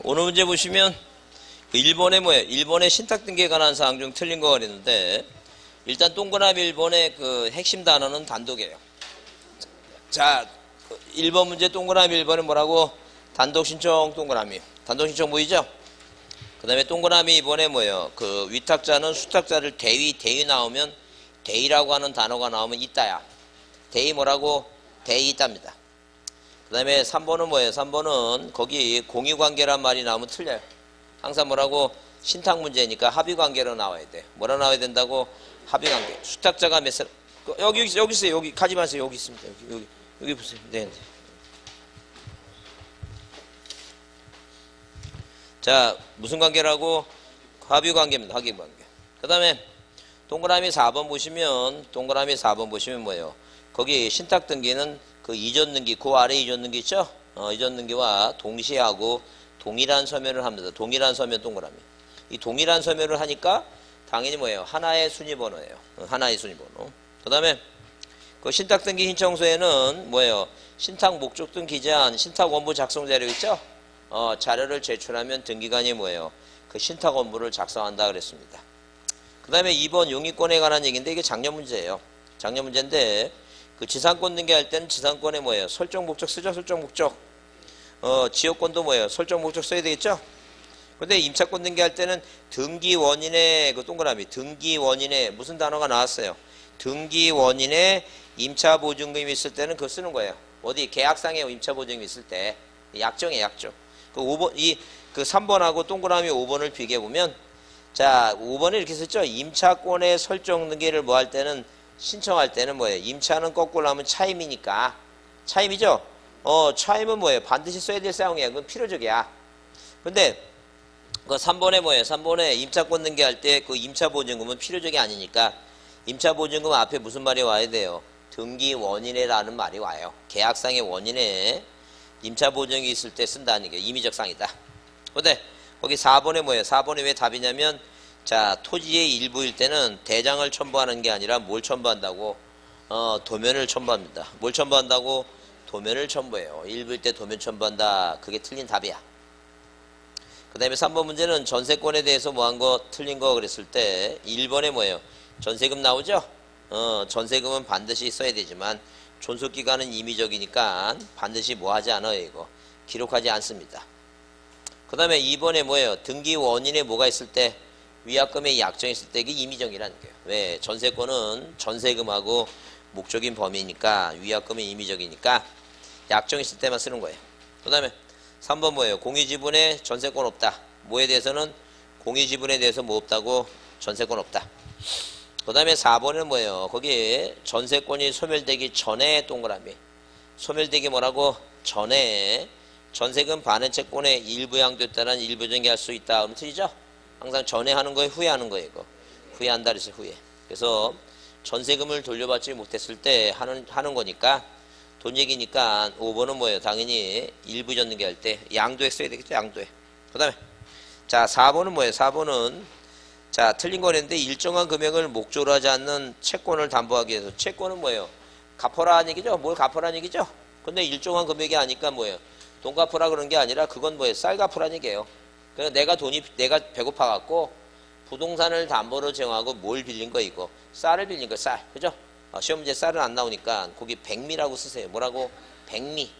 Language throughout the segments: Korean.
오늘 문제 보시면 일본의 뭐예요? 일본의 신탁 등기에 관한 사항 중 틀린 거 그랬는데 일단 동그라미 1번의 그 핵심 단어는 단독이에요. 자, 1번 문제 동그라미 1번은 뭐라고? 단독 신청 동그라미. 단독 신청 보이죠? 그 다음에 동그라미 2번에 뭐예요? 그 위탁자는 수탁자를 대위 나오면 대위라고 하는 단어가 나오면 있다야. 대위 뭐라고? 대위 있답니다. 그 다음에 3번은 뭐예요? 3번은 거기 공유관계란 말이 나오면 틀려요. 항상 뭐라고? 신탁 문제니까 합의관계로 나와야 돼. 뭐라 나와야 된다고? 합의관계. 수탁자가 몇 사람? 여기 있어요. 여기 가지 마세요. 여기 있습니다. 여기 보세요. 네. 자, 무슨 관계라고? 합의관계입니다. 합의관계. 그 다음에 동그라미 4번 보시면 뭐예요? 거기 신탁 등기는 그 이전 등기, 그 아래 이전 등기 있죠? 이전 등기와 동시하고 동일한 서면을 합니다. 동일한 서면 동그라미. 이 동일한 서면을 하니까 당연히 뭐예요? 하나의 순위번호예요. 하나의 순위번호. 그 다음에 그 신탁 등기 신청서에는 뭐예요? 신탁 목적 등 기재한 신탁 원부 작성 자료 있죠? 자료를 제출하면 등기관이 뭐예요? 그 신탁 원부를 작성한다 그랬습니다. 그 다음에 2번 용의권에 관한 얘기인데 이게 작년 문제예요. 작년 문제인데 그 지상권 등기할 때는 지상권에 뭐예요? 설정 목적 쓰죠? 설정 목적. 지역권도 뭐예요? 설정 목적 써야 되겠죠? 근데 임차권 등기할 때는 등기 원인의 그 동그라미 등기 원인의 무슨 단어가 나왔어요? 등기 원인의 임차 보증금이 있을 때는 그거 쓰는 거예요. 어디 계약상에 임차 보증금이 있을 때 약정이에요, 약정. 그 5번 그 3번하고 동그라미 5번을 비교해 보면 자, 5번에 이렇게 썼죠? 임차권의 설정 등기를 뭐 할 때는 신청할 때는 뭐예요? 임차는 거꾸로 하면 차임이니까. 차임이죠? 차임은 뭐예요? 반드시 써야 될 사항이야. 그건 필요적이야. 근데 그 3번에 뭐예요? 3번에 임차권 등기할 때 그 임차 보증금은 필요적이 아니니까 임차 보증금 앞에 무슨 말이 와야 돼요? 등기 원인에라는 말이 와요. 계약상의 원인에 임차 보증이 있을 때 쓴다는 게 임의적 상이다. 근데 거기 4번에 뭐예요? 4번에 왜 답이냐면 자, 토지의 일부일 때는 대장을 첨부하는 게 아니라 뭘 첨부한다고? 도면을 첨부합니다. 뭘 첨부한다고? 도면을 첨부해요. 일부일 때 도면 첨부한다. 그게 틀린 답이야. 그 다음에 3번 문제는 전세권에 대해서 뭐 한 거 틀린 거 그랬을 때 1번에 뭐예요? 전세금 나오죠? 전세금은 반드시 써야 되지만 존속기간은 임의적이니까 반드시 뭐 하지 않아요, 이거. 기록하지 않습니다. 그 다음에 2번에 뭐예요? 등기 원인에 뭐가 있을 때 위약금의 약정이 있을 때 이게 임의적이라는 거예요. 왜? 전세권은 전세금하고 목적인 범위니까 위약금이 임의적이니까 약정 있을 때만 쓰는 거예요. 그 다음에 3번 뭐예요? 공유지분에 전세권 없다. 뭐에 대해서는 공유지분에 대해서 뭐 없다고? 전세권 없다. 그 다음에 4번은 뭐예요? 거기 전세권이 소멸되기 전에 동그라미. 소멸되기 뭐라고? 전에 전세금 반환 채권에 일부 양도했다는 일부 정기할 수 있다. 그럼 틀리죠? 항상 전에 하는 거에 후에 하는 거예요. 이거. 후에 한다 그랬어요. 후에. 그래서 전세금을 돌려받지 못했을 때 하는 거니까 돈 얘기니까 5번은 뭐예요? 당연히 일부 전등기 할 때 양도액 써야 되겠죠? 양도액. 그 다음에 자 4번은 뭐예요? 4번은 자 틀린 거랬는데 일정한 금액을 목적으로 하지 않는 채권을 담보하기 위해서 채권은 뭐예요? 갚아라는 얘기죠? 뭘 갚아라는 얘기죠? 근데 일정한 금액이 아니까 뭐예요? 돈 갚으라 그런 게 아니라 그건 뭐예요? 쌀 갚으라는 얘기예요. 그래서 내가 배고파 갖고 부동산을 담보로 정하고 뭘 빌린 거 이거 쌀을 빌린 거 쌀. 그죠? 시험 문제 쌀은 안 나오니까 거기 백미라고 쓰세요. 뭐라고? 백미.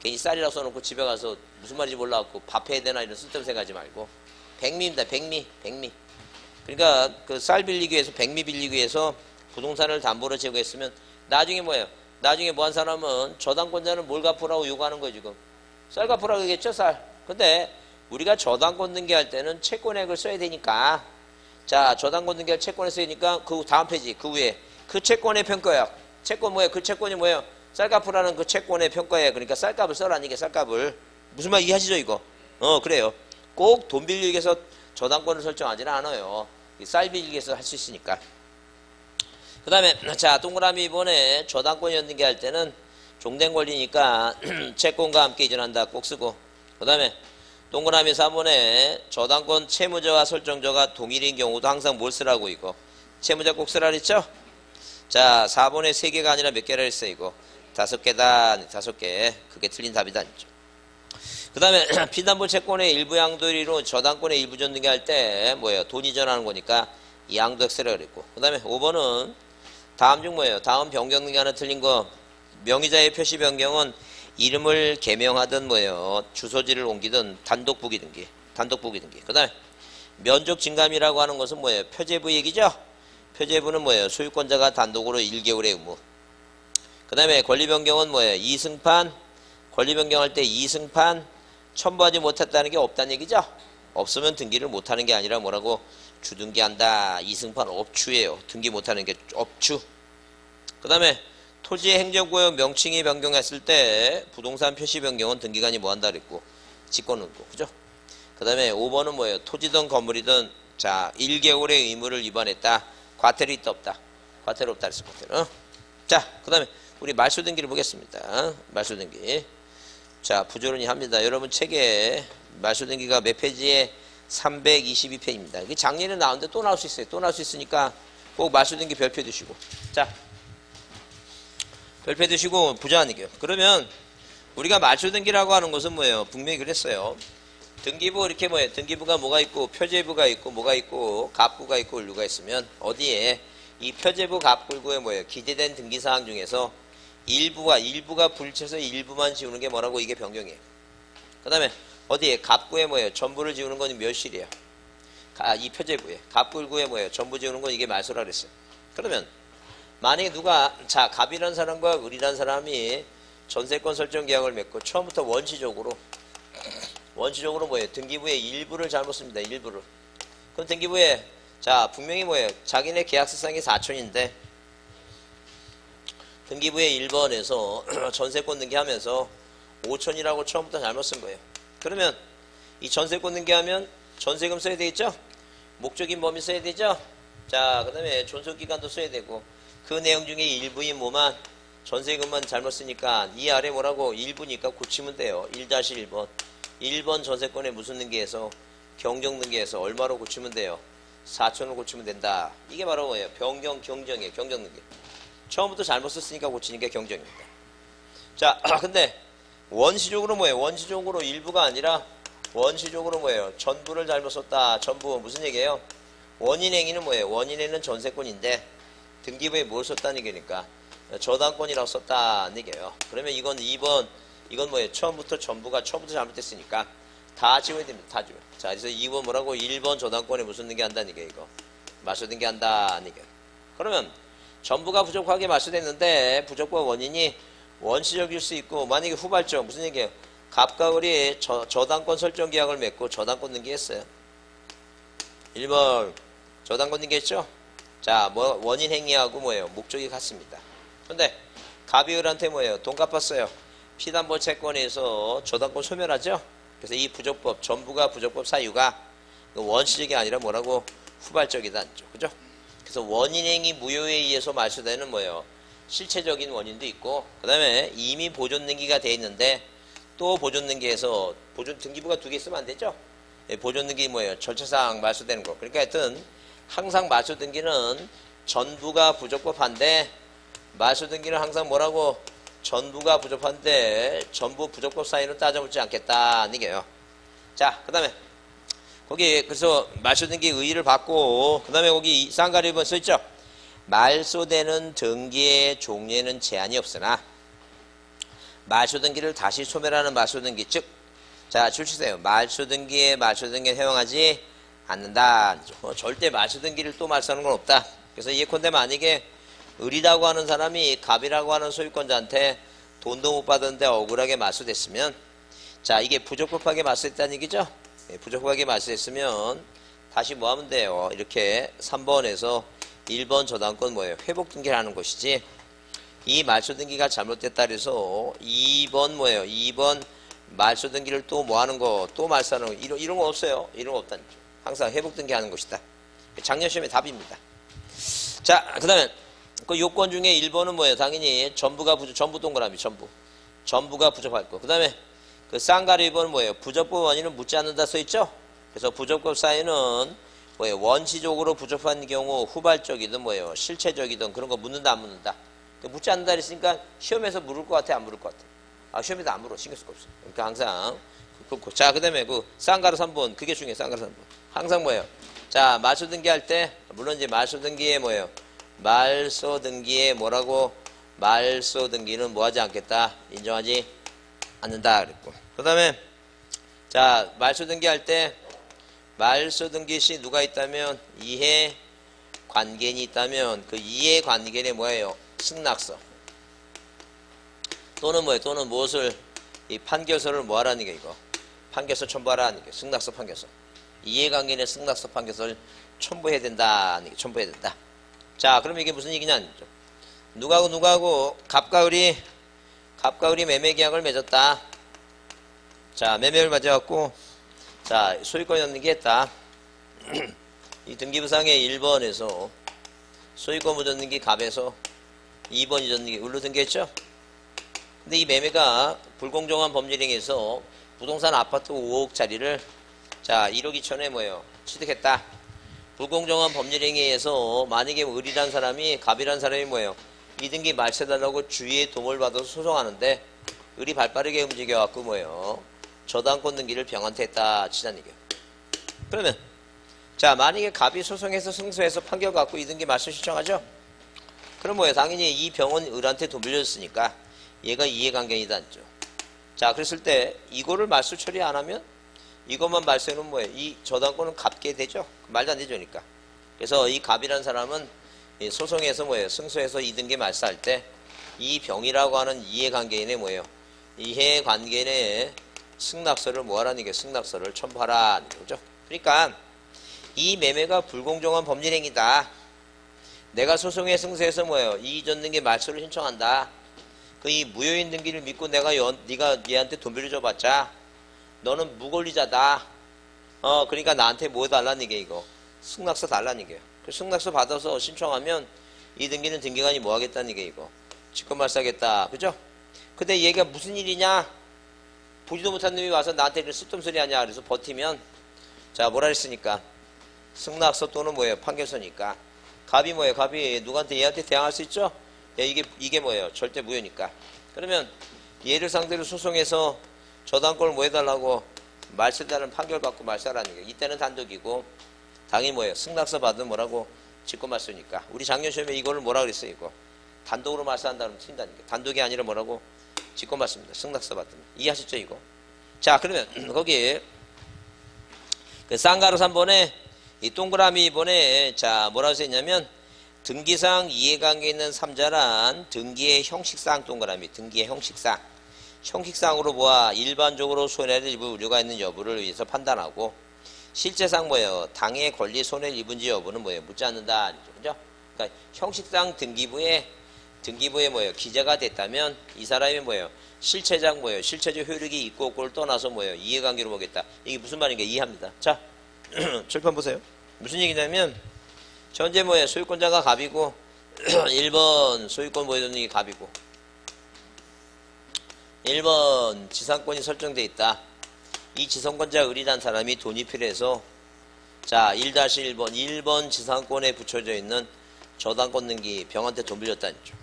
괜히 쌀이라고 써놓고 집에 가서 무슨 말인지 몰라갖고 밥 해야 되나 이런 쓸데없는 생각하지 말고 백미입니다. 백미. 그러니까 그 쌀 빌리기 위해서 백미 빌리기 위해서 부동산을 담보로 제거했으면 나중에 뭐예요? 나중에 뭐 한 사람은 저당권자는 뭘 갚으라고 요구하는 거예요 지금? 쌀 갚으라고 얘기했죠 쌀. 근데 우리가 저당권 등기할 때는 채권액을 써야 되니까 자 저당권 등기할 채권을 써야 되니까 그 다음 페이지 그 위에 그 채권의 평가액 채권 뭐예요? 그 채권이 뭐예요? 쌀 갚으라는 그 채권의 평가액 그러니까 쌀값을 써라는 게 쌀값을 무슨 말 이해하시죠 이거? 그래요. 꼭 돈 빌리기 위해서 저당권을 설정하지는 않아요. 쌀 빌리기 위해서 할 수 있으니까. 그 다음에 자 동그라미 2번에 저당권 연등기 할 때는 종된 권리니까 채권과 함께 이전한다 꼭 쓰고 그 다음에 동그라미 4번에 저당권 채무자와 설정자가 동일인 경우도 항상 뭘 쓰라고 이거 채무자 꼭 쓰라 그랬죠? 자 4번에 3개가 아니라 몇 개라 했어요 이거 5개다 5개 그게 틀린 답이다. 그 다음에 피담보 채권의 일부 양도리로 저당권의 일부 전등기할 때 뭐예요? 돈 이전하는 거니까 이 양도 엑셀이라 그랬고. 그 다음에 5번은 다음 중 뭐예요? 다음 변경 등기 하나 틀린 거. 명의자의 표시 변경은 이름을 개명하든 뭐예요? 주소지를 옮기든 단독 부기 등기. 단독 부기 등기. 그 다음에 면적 증감이라고 하는 것은 뭐예요? 표제부 얘기죠? 표제부는 뭐예요? 소유권자가 단독으로 1개월의 의무. 그 다음에 권리 변경은 뭐예요? 이승판. 권리 변경할 때 이승판 첨부하지 못했다는 게 없다는 얘기죠? 없으면 등기를 못하는 게 아니라 뭐라고? 주등기한다. 이승판 업추예요. 등기 못하는 게 업추. 그 다음에 토지의 행정구역 명칭이 변경했을 때 부동산 표시 변경은 등기관이 뭐한다 그랬고 직권은 거. 그죠? 그 다음에 5번은 뭐예요? 토지든 건물이든 자 1개월의 의무를 위반했다. 과태료 있다 없다? 과태료 없다 그랬을 것 같아요. 자, 그 다음에 우리 말소등기를 보겠습니다. 말소등기. 자, 부조런히 합니다. 여러분 책에 말소등기가 몇 페이지에 322페이지입니다. 이게 작년에 나오는데 또 나올 수 있어요. 또 나올 수 있으니까 꼭 말소등기 별표 두시고. 자, 별표 두시고 부조한이게요. 그러면 우리가 말소등기라고 하는 것은 뭐예요? 분명히 그랬어요. 등기부 이렇게 뭐예요? 등기부가 뭐가 있고 표제부가 있고 뭐가 있고 갑부가 있고 을류가 있으면 어디에 이 표제부 갑불구에 뭐예요? 기재된 등기사항 중에서 일부가 불쳐서 일부만 지우는 게 뭐라고? 이게 변경이에요. 그 다음에 어디에 갑구에 뭐예요? 전부를 지우는 건 몇 실이에요? 이 표제부에 갑불구에 뭐예요? 전부 지우는 건 이게 말소라 그랬어요. 그러면 만약에 누가 자 갑이라는 사람과 을이라는 사람이 전세권 설정 계약을 맺고 처음부터 원시적으로 뭐예요? 등기부에 일부를 잘못 씁니다. 일부를. 그럼 등기부에 자 분명히 뭐예요? 자기네 계약서상이 4촌인데 등기부에 1번에서 전세권 등기하면서 5촌이라고 처음부터 잘못 쓴 거예요. 그러면 이 전세권 등기하면 전세금 써야 되겠죠? 목적인 범위 써야 되죠? 자, 그 다음에 존속기간도 써야 되고 그 내용 중에 일부인 뭐만 전세금만 잘못 쓰니까 이 아래 뭐라고? 일부니까 고치면 돼요. 1-1번. 1번 전세권에 무슨 등기해서 경정 등기해서 얼마로 고치면 돼요? 4촌을 고치면 된다. 이게 바로 뭐예요? 변경 경정이에요. 경정 등기. 처음부터 잘못 썼으니까 고치니까 경정입니다. 자, 근데 원시적으로 뭐예요? 원시적으로 일부가 아니라 원시적으로 뭐예요? 전부를 잘못 썼다. 전부 무슨 얘기예요? 원인행위는 뭐예요? 원인행위는 전세권인데 등기부에 뭘 썼다는 얘기니까 저당권이라고 썼다는 얘기예요. 그러면 이건 2번 이건 뭐예요? 처음부터 처음부터 잘못됐으니까 다 지워야 됩니다. 다 지워. 자, 그래서 2번 뭐라고? 1번 저당권에 무슨 등기 한다는 얘기예요, 이거. 말소 등기 한다는 얘기예요. 그러면 전부가 부족하게 말소됐는데 부족과 원인이 원시적일 수 있고 만약에 후발적 무슨 얘기예요? 갑과 을이 저당권 설정 계약을 맺고 저당권 등기했어요. 1번 저당권 등기했죠? 자, 뭐 원인 행위하고 뭐예요? 목적이 같습니다. 근데 갑이 을한테 뭐예요? 돈 갚았어요. 피담보 채권에서 저당권 소멸하죠? 그래서 이 부족법, 전부가 부족법 사유가 원시적이 아니라 뭐라고? 후발적이다. 그죠? 그래서 원인행위 무효에 의해서 말소되는 뭐예요? 실체적인 원인도 있고, 그 다음에 이미 보존 등기가 돼 있는데, 또 보존 등기에서, 보존 등기부가 2개 있으면 안 되죠? 보존 등기 뭐예요? 절차상 말소되는 거. 그러니까 하여튼, 항상 말소 등기는 전부가 부족법한데, 말소 등기는 항상 뭐라고? 전부가 부족한데, 전부 부족법 사이는 따져보지 않겠다는 얘기예요. 자, 그 다음에, 거기 그래서 말소등기 의의를 받고 그 다음에 거기 쌍가리 1번 써있죠. 말소되는 등기의 종류에는 제한이 없으나 말소등기를 다시 소멸하는 말소등기 즉 자 줄치세요. 말소등기에 말소등기를 허용하지 않는다. 절대 말소등기를 또 말소하는 건 없다. 그래서 예컨대 만약에 을이라고 하는 사람이 갑이라고 하는 소유권자한테 돈도 못 받았는데 억울하게 말소됐으면 자 이게 부적법하게 말소했다는 얘기죠. 부족하게 말소했으면 다시 뭐 하면 돼요? 이렇게 3번에서 1번 저당권 뭐예요? 회복 등기를 하는 것이지 이 말소 등기가 잘못됐다 그래서 2번 뭐예요? 2번 말소 등기를 또 뭐 하는 거? 또 말소하는 거? 이런 거 없어요. 이런 거 없다는 거죠. 항상 회복 등기 하는 것이다. 작년 시험의 답입니다. 자, 그 다음에 그 요건 중에 1번은 뭐예요? 당연히 전부 동그라미 전부가 부족할 거. 그 다음에 그 쌍가리 2번은 뭐예요? 부적법 원인은 묻지 않는다 써있죠? 그래서 부적법 사유는 뭐예요? 원시적으로 부족한 경우 후발적이든 뭐예요? 실체적이든 그런 거 묻는다 안 묻는다? 묻지 않는다 그랬으니까 시험에서 물을 것 같아 안 물을 것 같아? 아 시험에도 안 물어. 신경 쓸 거 없어. 그러니까 항상 그렇고. 자, 그 다음에 그 쌍가루 3번. 그게 중요해, 쌍가루 3번. 항상 뭐예요? 자, 말소 등기 할 때, 물론 이제 말소 등기에 뭐예요? 말소 등기에 뭐라고? 말소 등기는 뭐 하지 않겠다? 인정하지 않는다. 그랬고. 그 다음에, 자, 말소 등기 할 때, 말소 등기 시 누가 있다면, 이해 관계인이 있다면, 그 이해 관계인이 뭐예요? 승낙서. 또는 뭐예요? 또는 무엇을, 이 판결서를 뭐 하라는 게 이거? 판결서 첨부하라는 게 승낙서 판결서. 이해관계인의 승낙서 판결서를 첨부해야 된다. 첨부해야 된다. 자, 그럼 이게 무슨 얘기냐? 누가하고 갑과 을이 매매 계약을 맺었다. 자, 매매를 맺어갖고, 자, 소유권이 없는 게 했다. 이 등기부상의 1번에서 소유권 묻었는 게 갑에서 2번 잊었는 게 을로 등기했죠? 근데 이 매매가 불공정한 법률행위에서 부동산 아파트 5억짜리를 자 1억 2천에 뭐예요? 취득했다. 불공정한 법률행위에서 만약에 을이란 사람이 갑이란 사람이 뭐예요? 이등기 말세달라고 주의의 도움을 받아서 소송하는데 을이 발빠르게 움직여갖고 뭐예요? 저당권 등기를 병한테 했다 치자는 얘기예요. 그러면 자 만약에 갑이 소송해서 승소해서 판결 갖고 이등기 말소 신청하죠? 그럼 뭐예요? 당연히 이 병은 을한테 돈 빌려줬으니까 얘가 이해관계이다 했죠. 자 그랬을 때 이거를 말소 처리 안 하면 이것만 말소해놓으면 뭐예요? 이 저당권은 갚게 되죠? 말도 안 되죠 그러니까. 그래서 이 갑이라는 사람은 이 소송에서 뭐예요? 승소해서 이등기 말소할 때 이 병이라고 하는 이해관계인의 뭐예요? 이해관계인의 승낙서를 뭐하라는 게 승낙서를 첨부하라는 거죠. 그러니까 이 매매가 불공정한 법률행위다. 내가 소송에 승소해서 뭐예요? 이전 등기 말소를 신청한다. 그 이 무효인 등기를 믿고 네가 얘한테 돈 빌려줘봤자 너는 무권리자다. 그러니까 나한테 뭐 달라는 얘기야 이거. 승낙서 달라는 얘기야. 그 승낙서 받아서 신청하면 이 등기는 등기관이 뭐 하겠다는 얘기야 이거. 직권말소하겠다. 그죠? 근데 얘가 무슨 일이냐? 보지도 못한 놈이 와서 나한테 이런 쓸데없는 소리 하냐. 그래서 버티면 자 뭐라 했으니까 승낙서 또는 뭐예요? 판결서니까. 갑이 뭐예요? 갑이 누구한테 얘한테 대항할 수 있죠? 야, 이게 뭐예요? 절대 무효니까. 그러면 얘를 상대로 소송해서 저당권을 뭐 해달라고 말세달라는 판결 받고 말세하라는 얘기예요. 이때는 단독이고 당연히 뭐예요? 승낙서 받으면 뭐라고? 직권말소니까. 우리 작년 시험에 이거를 뭐라 그랬어요? 이거 단독으로 말세한다면 틀린다는 얘기예요. 단독이 아니라 뭐라고? 직권말소입니다. 승낙서 받으면. 이해하셨죠 이거? 자 그러면 거기 그 쌍가루 3번에 이 동그라미 2번에 자 뭐라고 써있냐면 등기상 이해관계 있는 3자란 등기의 형식상 동그라미 등기의 형식상 형식상으로 보아 일반적으로 손해를 입을 우려가 있는 여부를 위해서 판단하고 실제상 뭐예요? 당해 권리 손해를 입은지 여부는 뭐예요? 묻지 않는다. 그죠? 그러니까 형식상 등기부에 뭐예요? 기재가 됐다면 이 사람이 뭐예요? 실체적 뭐예요? 실체적 효력이 있고 없고를 떠나서 뭐예요? 이해관계로 보겠다. 이게 무슨 말인가 이해합니다. 자, 철판 보세요. 무슨 얘기냐면 현재 뭐예요? 소유권자가 갑이고 1번 소유권 보여주는 게 갑이고 1번 지상권이 설정되어 있다. 이 지상권자 을이란 사람이 돈이 필요해서 자 1-1번 지상권에 붙여져 있는 저당권 등기 병한테 돈 빌렸다는 거죠.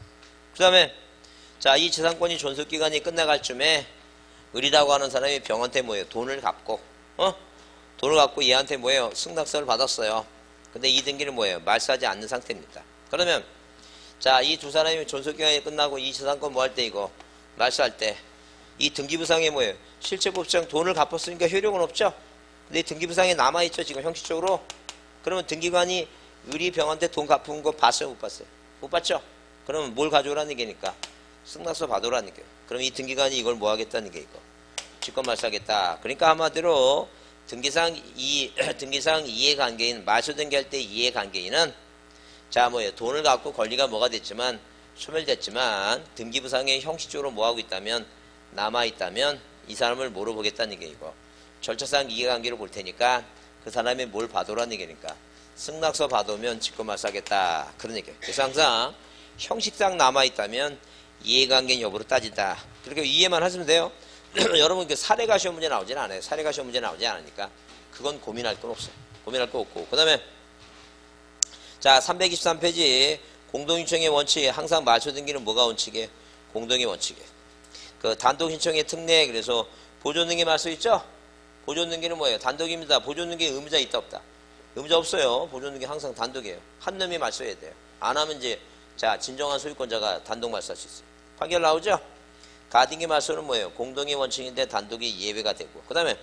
그 다음에 자 이 지상권이 존속기간이 끝나갈 쯤에 을이라고 하는 사람이 병한테 뭐예요? 돈을 갚고 돈을 갚고 얘한테 뭐예요? 승낙서를 받았어요. 근데 이 등기를 뭐예요? 말소하지 않는 상태입니다. 그러면 자 이 두 사람이 존속기간이 끝나고 이 지상권 뭐 할 때 이거 말소할 때 이 등기부상에 뭐예요? 실체법상 돈을 갚았으니까 효력은 없죠? 근데 이 등기부상에 남아있죠 지금 형식적으로. 그러면 등기관이 을이 병한테 돈 갚은 거 봤어요 못 봤어요? 못 봤죠? 그러면 뭘 가져오라는 얘기니까 승낙서 받아오라는 얘기예요. 그럼 이 등기관이 이걸 뭐 하겠다는 게 이거 직권 말소하겠다. 그러니까 한마디로 등기상 이해관계인 말소 등기할 때 이해관계인은 자 뭐예요? 돈을 갖고 권리가 뭐가 됐지만 소멸됐지만 등기부상에 형식적으로 뭐 하고 있다면 남아있다면 이 사람을 뭐로 보겠다는 게 이거 절차상 이해관계로 볼 테니까 그 사람이 뭘 받아오라는 얘기니까 승낙서 받아오면 직권말소하겠다 그런 얘기예요. 그래서 항상 형식상 남아있다면 이해관계 여부로 따진다. 그렇게 이해만 하시면 돼요. 여러분 그 사례가 시험 문제 나오진 않아요. 사례가 시험 문제 나오지 않으니까 그건 고민할 건 없어요. 고민할 거 없고 그 다음에 자 323페이지 공동신청의 원칙 항상 말소 등기는 뭐가 원칙이에요? 공동의 원칙이에요. 그 단독 신청의 특례 그래서 보존 등기 말소 있죠? 보존능기는 뭐예요? 단독입니다. 보존능기 의무자 있다 없다? 의무자 없어요. 보존능기 항상 단독이에요. 한 놈이 말소해야 돼요. 안 하면 이제 자 진정한 소유권자가 단독 말소할 수 있어요. 판결 나오죠? 가등기 말소는 뭐예요? 공동의 원칙인데 단독이 예외가 되고, 그 다음에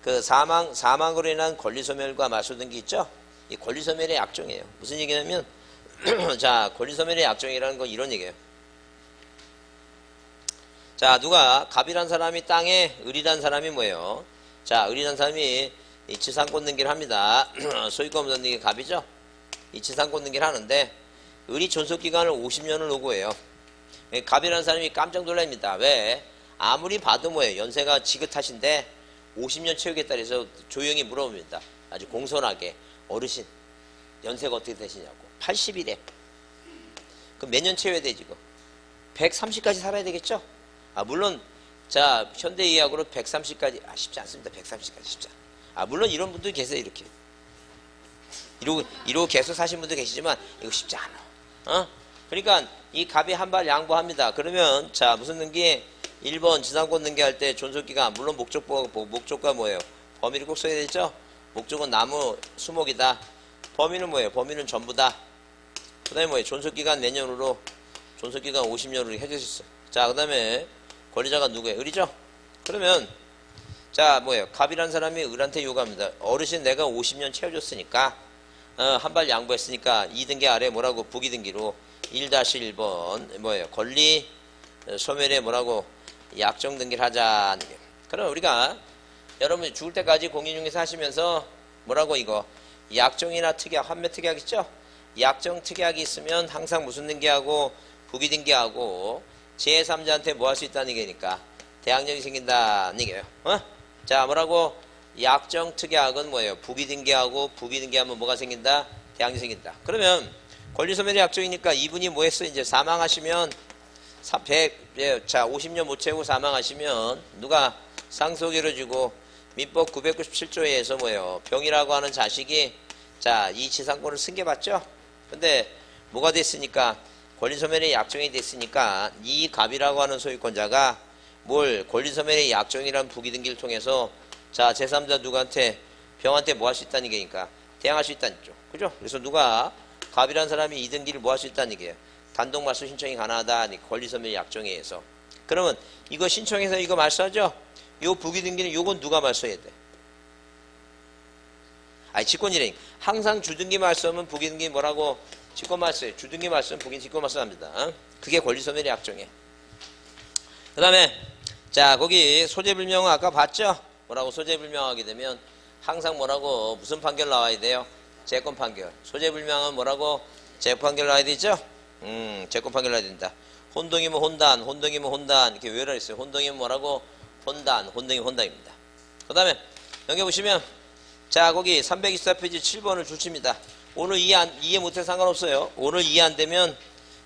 그 사망으로 인한 권리소멸과 말소등기 있죠? 이 권리소멸의 약정이에요. 무슨 얘기냐면 자 권리소멸의 약정이라는 건 이런 얘기예요. 자 누가 갑이란 사람이 땅에 을이란 사람이 뭐예요? 자 을이란 사람이 이 지상권 등기를 합니다. 소유권 등기 갑이죠? 이 지상권 등기를 하는데 을이 존속기간을 50년을 요구해요. 갑이라는 사람이 깜짝 놀랍니다. 왜? 아무리 봐도 뭐예요? 연세가 지긋하신데 50년 채우겠다 해서 조용히 물어봅니다. 아주 공손하게. 어르신 연세가 어떻게 되시냐고. 80이래. 그럼 몇 년 채워야 돼 지금? 130까지 살아야 되겠죠? 물론 자 현대의학으로 130까지 쉽지 않습니다. 130까지 쉽지 않아. 물론 이런 분도 계세요. 이렇게 이러고 계속 사신 분도 계시지만 이거 쉽지 않아. 그러니까 이 갑이 한 발 양보합니다. 그러면 자 무슨 등기? 1번 지상권 등기할 때 존속기간 물론 목적과 뭐예요? 범위를 꼭 써야 되죠? 목적은 나무 수목이다. 범위는 뭐예요? 범위는 전부다. 그 다음에 뭐예요? 존속기간 몇 년으로? 존속기간 50년으로 해주셨어요. 자 그 다음에 권리자가 누구예요? 을이죠? 그러면 자 뭐예요? 갑이라는 사람이 을한테 요구합니다. 어르신 내가 50년 채워줬으니까 한 발 양보했으니까 2등기 아래 뭐라고? 부기등기로 1-1번 뭐예요? 권리 소멸에 뭐라고? 약정 등기를 하자. 그럼 우리가 여러분 죽을 때까지 공인중개사 하시면서 뭐라고 이거 약정이나 특약, 환매 특약 있죠? 약정 특약이 있으면 항상 무슨 등기하고 부기등기하고 제3자한테 뭐 할 수 있다는 얘기니까 대항력이 생긴다는 얘기예요. 자 뭐라고? 약정 특약은 뭐예요? 부기등기하고 부기등기하면 뭐가 생긴다? 대항력이 생긴다. 그러면 권리소멸의 약정이니까 이분이 뭐 했어? 이제 사망하시면 50년 못 채우고 사망하시면 누가 상속의를 주고 민법 997조에 의해서 뭐예요? 병이라고 하는 자식이 자 이 지상권을 승계받죠? 근데 뭐가 됐으니까 권리소멸의 약정이 됐으니까 이 갑이라고 하는 소유권자가 뭘 권리소멸의 약정이라는 부기등기를 통해서 자 제3자 누구한테 병한테 뭐 할 수 있다는 얘기니까 대항할 수 있다는 얘기죠. 그죠? 그래서 누가 갑이라는 사람이 이 등기를 뭐 할 수 있다는 얘기예요. 단독 말소 신청이 가능하다. 권리소멸 약정에 의해서. 그러면 이거 신청해서 이거 말소하죠? 요 부기등기는 요건 누가 말소해야 돼? 직권일행. 항상 주등기 말소하면 부기등기 뭐라고? 직권 말소해. 주등기 말소는 부기등기 직권 말소합니다. 그게 권리소멸의 약정이에요. 그 다음에 자 거기 소재불명은 아까 봤죠? 뭐라고 소재불명하게 되면 항상 뭐라고 무슨 판결 나와야 돼요? 재권 판결. 소재불명은 뭐라고? 재권 판결 나와야 되죠? 재권 판결 나야 된다. 혼동이면 혼단, 혼동이면 혼단 이렇게 외우라 했어요. 혼동이면 뭐라고? 혼단, 혼동이면 혼단입니다. 그 다음에 여기 보시면 자 거기 324페이지 7번을 줄칩니다. 오늘 이해 못해 상관없어요. 오늘 이해 안 되면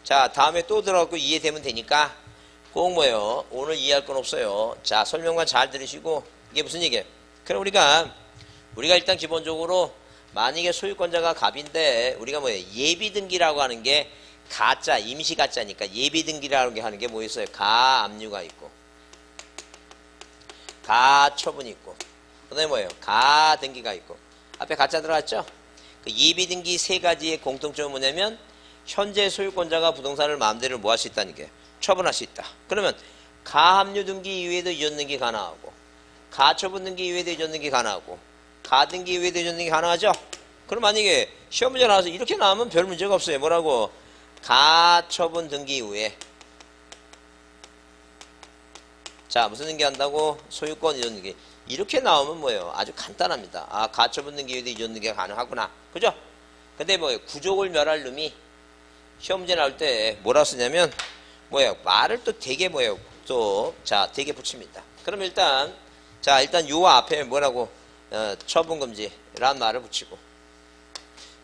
자 다음에 또 들어가고 이해되면 되니까 꼭 뭐예요? 오늘 이해할 건 없어요. 자 설명만 잘 들으시고 이게 무슨 얘기예요? 그럼 우리가 일단 기본적으로 만약에 소유권자가 갑인데 우리가 뭐예요? 예비등기라고 하는 게 가짜, 임시 가짜니까 예비등기라는 게 하는 게 뭐 있어요? 가압류가 있고 가처분이 있고 그 다음에 뭐예요? 가등기가 있고 앞에 가짜 들어갔죠? 그 예비등기 세 가지의 공통점은 뭐냐면 현재 소유권자가 부동산을 마음대로 뭐 할 수 있다는 게 처분할 수 있다. 그러면 가압류 등기 이외에도 이전 등기 가능하고 가처분 등기 이외에도 이전 등기 가능하고 가등기 이외에도 이전 등기 가능하죠? 그럼 만약에 시험 문제 나와서 이렇게 나오면 별 문제가 없어요. 뭐라고? 가처분 등기 이후에 자 무슨 등기 한다고? 소유권 이전 등기. 이렇게 나오면 뭐예요? 아주 간단합니다. 가처분 등기 이후에도 이전 등기가 가능하구나. 그죠? 근데 뭐예요? 구족을 멸할 놈이 시험 문제 나올 때 뭐라 쓰냐면 뭐예요? 말을 또 되게 뭐예요? 또 자 되게 붙입니다. 그럼 일단 요 앞에 뭐라고? 처분금지라는 말을 붙이고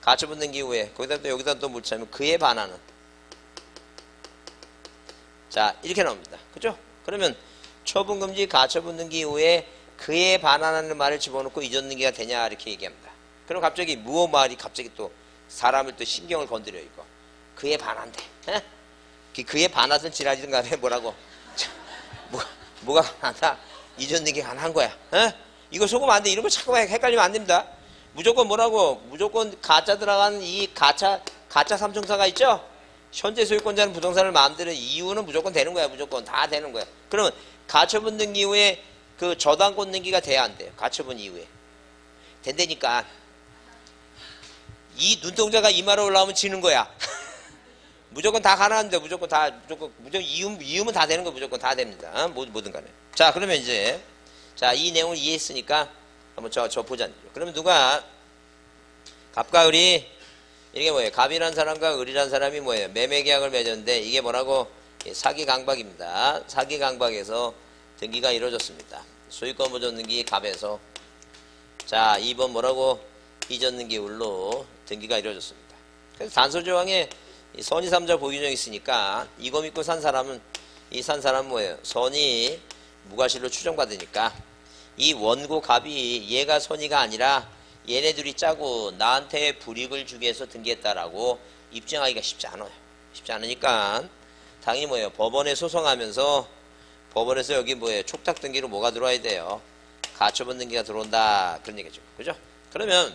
가처분 등기 이후에 여기다 또 붙이면 그에 반하는 자 이렇게 나옵니다. 그죠? 그러면 처분금지 가처분 등기 이후에 그에 반하는 말을 집어넣고 이전 등기가 되냐 이렇게 얘기합니다. 그럼 갑자기 무엇 말이 갑자기 또 사람을 또 신경을 건드려 이거 그에 반한대. 그에 반하든 지랄이든 간에 뭐라고 뭐가 반하다 이전 등기가 가능한 거야. 이거 소금 안 돼. 이런 거 자꾸 헷갈리면 안 됩니다. 무조건 뭐라고? 무조건 가짜 들어가는 이 가짜 삼총사가 있죠? 현재 소유권자는 부동산을 마음대로 이유는 무조건 되는 거야. 무조건 다 되는 거야. 그러면 가처분 등기 이후에 그 저당권 등기가 돼야 안 돼요. 가처분 이후에. 된다니까. 이 눈동자가 이마로 올라오면 지는 거야. 무조건 다 가능한데 무조건 이유면 다 되는 거 무조건 다 됩니다. 뭐든 간에. 자, 그러면 이제 자, 이 내용을 이해했으니까 한번 저 보자. 그러면 누가 갑과 을이 이게 뭐예요? 갑이란 사람과 을이란 사람이 뭐예요? 매매 계약을 맺었는데 이게 뭐라고? 사기 강박입니다. 사기 강박에서 등기가 이루어졌습니다. 소유권 보존 등기 갑에서 자, 2번 뭐라고? 이전 등기 을로 등기가 이루어졌습니다. 그래서 단서 조항에 선의 3자 보유정이 있으니까 이거 믿고 산 사람은 뭐예요? 선이 무과실로 추정받으니까 이 원고 갑이 얘가 선의가 아니라 얘네들이 짜고 나한테 불이익을 주기 위해서 등기했다라고 입증하기가 쉽지 않아요. 쉽지 않으니까 당연히 뭐예요? 법원에 소송하면서 법원에서 여기 뭐예요? 촉탁 등기로 뭐가 들어와야 돼요? 가처분 등기가 들어온다. 그런 얘기죠. 그죠? 그러면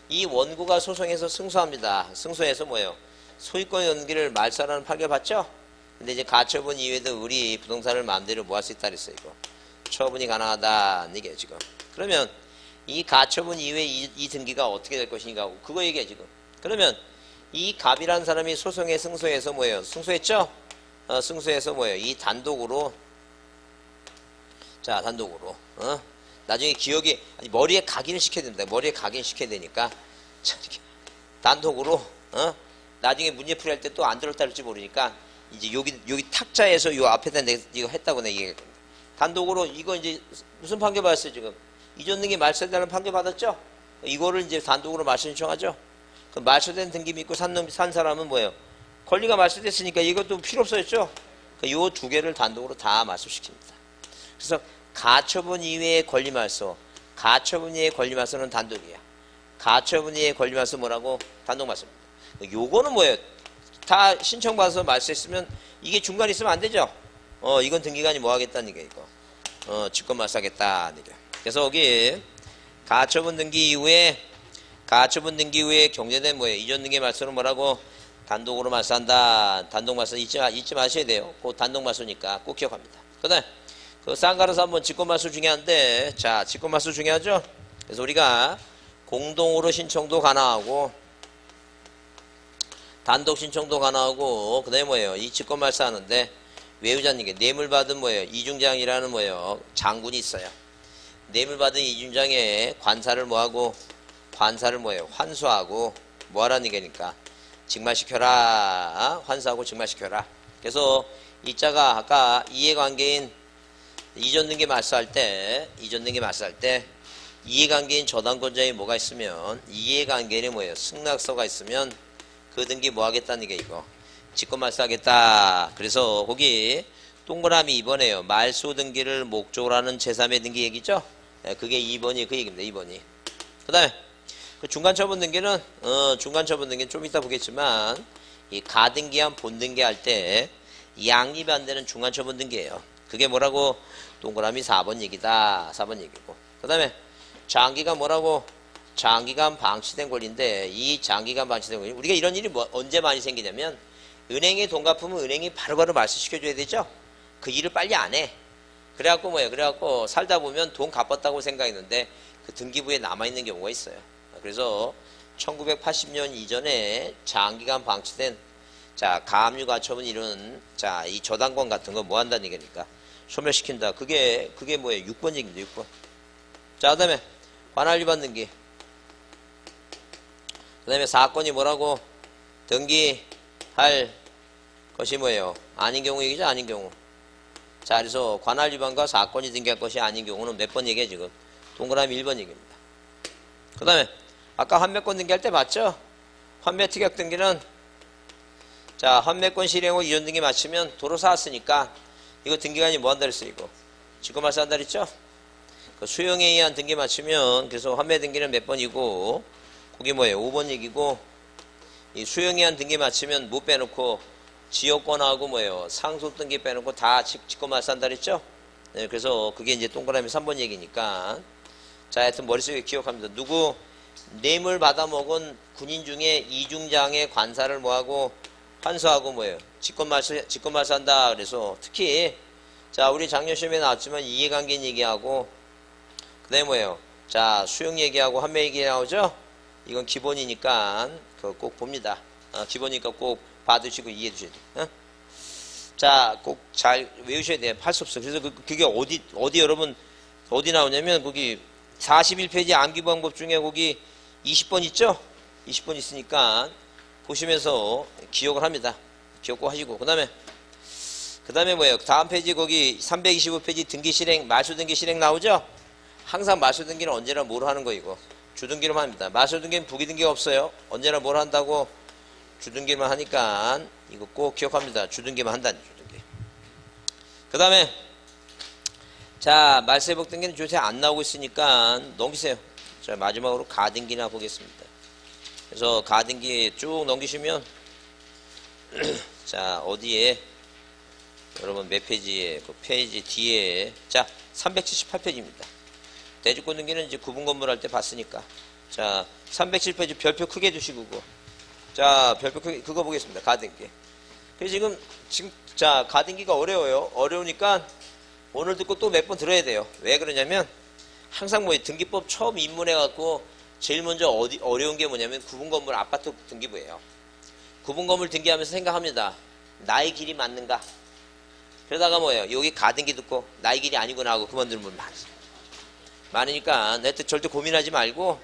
이 원고가 소송해서 승소합니다. 승소해서 뭐예요? 소유권 연기를 말소하라는 판결 받죠? 근데 이제 가처분 이후에도 을이 부동산을 마음대로 뭐 할 수 있다 그랬어요. 이거. 처분이 가능하다는 얘기예요, 지금. 그러면 이 가처분 이후에 이 등기가 어떻게 될 것인가 그거 얘기해 지금. 그러면 이 갑이라는 사람이 소송에 승소해서 뭐예요? 승소했죠? 승소해서 뭐예요? 이 단독으로 자, 단독으로 나중에 기억이 아니 머리에 각인을 시켜야 됩니다. 머리에 각인 시켜야 되니까 자, 이렇게 단독으로 나중에 문제풀이 할 때 또 안 들었다 할지 모르니까 이제 여기 탁자에서 요 앞에다 내가 이거 했다고 내가 얘기해. 단독으로 이거 이제 무슨 판결 받았어요 지금? 이전 등기 말소되는 판결 받았죠? 이거를 이제 단독으로 말소 신청하죠? 그 말소된 등기 믿고 산 사람은 뭐예요? 권리가 말소됐으니까 이것도 필요 없어졌죠? 요 두 개를 단독으로 다 말소시킵니다. 그래서 가처분 이외의 권리 말소, 가처분 이외의 권리 말소는 단독이야. 가처분 이외의 권리 말소 뭐라고? 단독 말소입니다. 요거는 뭐예요? 다 신청받아서 말소했으면 이게 중간에 있으면 안 되죠? 이건 등기관이 뭐 하겠다는 얘기야, 이거. 직권 말소하겠다는 얘기야. 그래서 여기 가처분 등기 이후에 경제된 뭐예요? 이전 등기 말소는 뭐라고? 단독으로 말소한다. 단독 말소 잊지 마셔야 돼요. 그 단독 말소니까 꼭 기억합니다. 그다음에 그 쌍가라서 한번 직권 말소 중요한데, 자, 직권 말소 중요하죠? 그래서 우리가 공동으로 신청도 가능하고 단독 신청도 가능하고 그다음에 뭐예요? 이 직권 말소하는데 외우자는 게 뇌물 받은 뭐예요? 이중장이라는 뭐예요? 장군이 있어요. 뇌물 받은 이중장에 관사를 뭐하고? 관사를 뭐예요? 환수하고 뭐하라는 얘기니까 직말시켜라. 환수하고 직말시켜라. 그래서 이 자가 아까 이해관계인 이전 등기 말소할 때 이해관계인 저당권자에 뭐가 있으면 이해관계인이 뭐예요? 승낙서가 있으면 그 등기 뭐 하겠다는 게 이거 직권 말소하겠다. 그래서 거기 동그라미 2번에요. 말소 등기를 목적으로 하는 제3의 등기 얘기죠. 그게 2번이 그 얘기입니다. 2번이. 그 다음에 그 중간처분 등기는 좀 이따 보겠지만 이 가등기한 본등기 할 때 양립이 안 되는 중간처분 등기예요. 그게 뭐라고? 동그라미 4번 얘기다. 4번 얘기고. 그 다음에 장기간 뭐라고? 장기간 방치된 권리인데 이 장기간 방치된 권리 우리가 이런 일이 언제 많이 생기냐면 은행에 돈 갚으면 은행이 바로바로 말소시켜줘야 되죠. 그 일을 빨리 안 해. 그래갖고 뭐예요? 그래갖고 살다 보면 돈 갚았다고 생각했는데 그 등기부에 남아있는 경우가 있어요. 그래서 1980년 이전에 장기간 방치된 자 가압류 가처분 이런 자 이 저당권 같은 거 뭐 한다는 얘기니까 소멸시킨다. 그게 뭐예요? 6번 얘기입니다. 6번. 자 그다음에 관할 위반 등기. 그 다음에 사건이 뭐라고? 등기할 것이 뭐예요? 아닌 경우 얘기죠? 아닌 경우. 자, 그래서 관할 위반과 사건이 등기할 것이 아닌 경우는 몇 번 얘기해, 지금? 동그라미 1번 얘기입니다. 그 다음에, 아까 환매권 등기할 때 봤죠? 환매 특약 등기는, 자, 환매권 실행후 이전 등기 마치면 도로 사왔으니까, 이거 등기관이 뭐 한다 그랬어, 이거? 직권 말소한다 그랬죠? 그 수용에 의한 등기 마치면, 그래서 환매 등기는 몇 번이고, 거기 뭐예요? 5번 얘기고, 이 수용에 의한 등기 마치면 뭐 빼놓고, 지역권하고 뭐예요? 상속 등기 빼놓고 다 직권 말소한다 그랬죠? 네, 그래서 그게 이제 동그라미 3번 얘기니까, 자, 하여튼 머릿속에 기억합니다. 누구 뇌물 받아먹은 군인 중에 이중장의 관사를 뭐하고 환수하고 뭐예요? 직권말소한다. 그래서 특히 자, 우리 작년 시험에 나왔지만 이해관계 얘기하고 그 다음에 뭐예요? 자, 수용 얘기하고 환매 얘기 나오죠? 이건 기본이니까 그거 꼭 봅니다. 기본이니까 꼭 봐두시고 이해해 주셔야 돼요. 어? 자, 꼭 잘 외우셔야 돼요. 할 수 없어요. 그래서 그게 어디 여러분 어디 나오냐면 거기 41페이지 암기방법 중에 거기 20번 있죠? 20번 있으니까 보시면서 기억을 합니다. 기억 꼭 하시고. 그 다음에 뭐예요? 다음 페이지 거기 325페이지 등기 실행, 말소 등기 실행 나오죠? 항상 말소 등기는 언제나 뭘 하는 거 이거? 주등기로만 합니다. 말소 등기는 부기 등기가 없어요. 언제나 뭘 한다고? 주등기만 하니까 이거 꼭 기억합니다. 주등기만 한다는 주등기. 그 다음에 자, 말세복 등기는 요새 안 나오고 있으니까 넘기세요. 자, 마지막으로 가등기나 보겠습니다. 그래서 가등기 쭉 넘기시면 자, 어디에 여러분 몇 페이지에 그 페이지 뒤에 자, 378페이지입니다. 대주권 등기는 이제 구분 건물 할 때 봤으니까 자, 307페이지 별표 크게 두시고 그거. 자, 별표 크게 그거 보겠습니다. 가등기. 그래서 지금 자, 가등기가 어려워요. 어려우니까 오늘 듣고 또 몇 번 들어야 돼요. 왜 그러냐면 항상 뭐 등기법 처음 입문해갖고 제일 먼저 어려운 게 뭐냐면 구분건물 아파트 등기부예요. 구분건물 등기하면서 생각합니다. 나의 길이 맞는가? 그러다가 뭐예요? 여기 가등기 듣고 나의 길이 아니구나 하고 그만두는 분 많으니까 하여튼 절대 고민하지 말고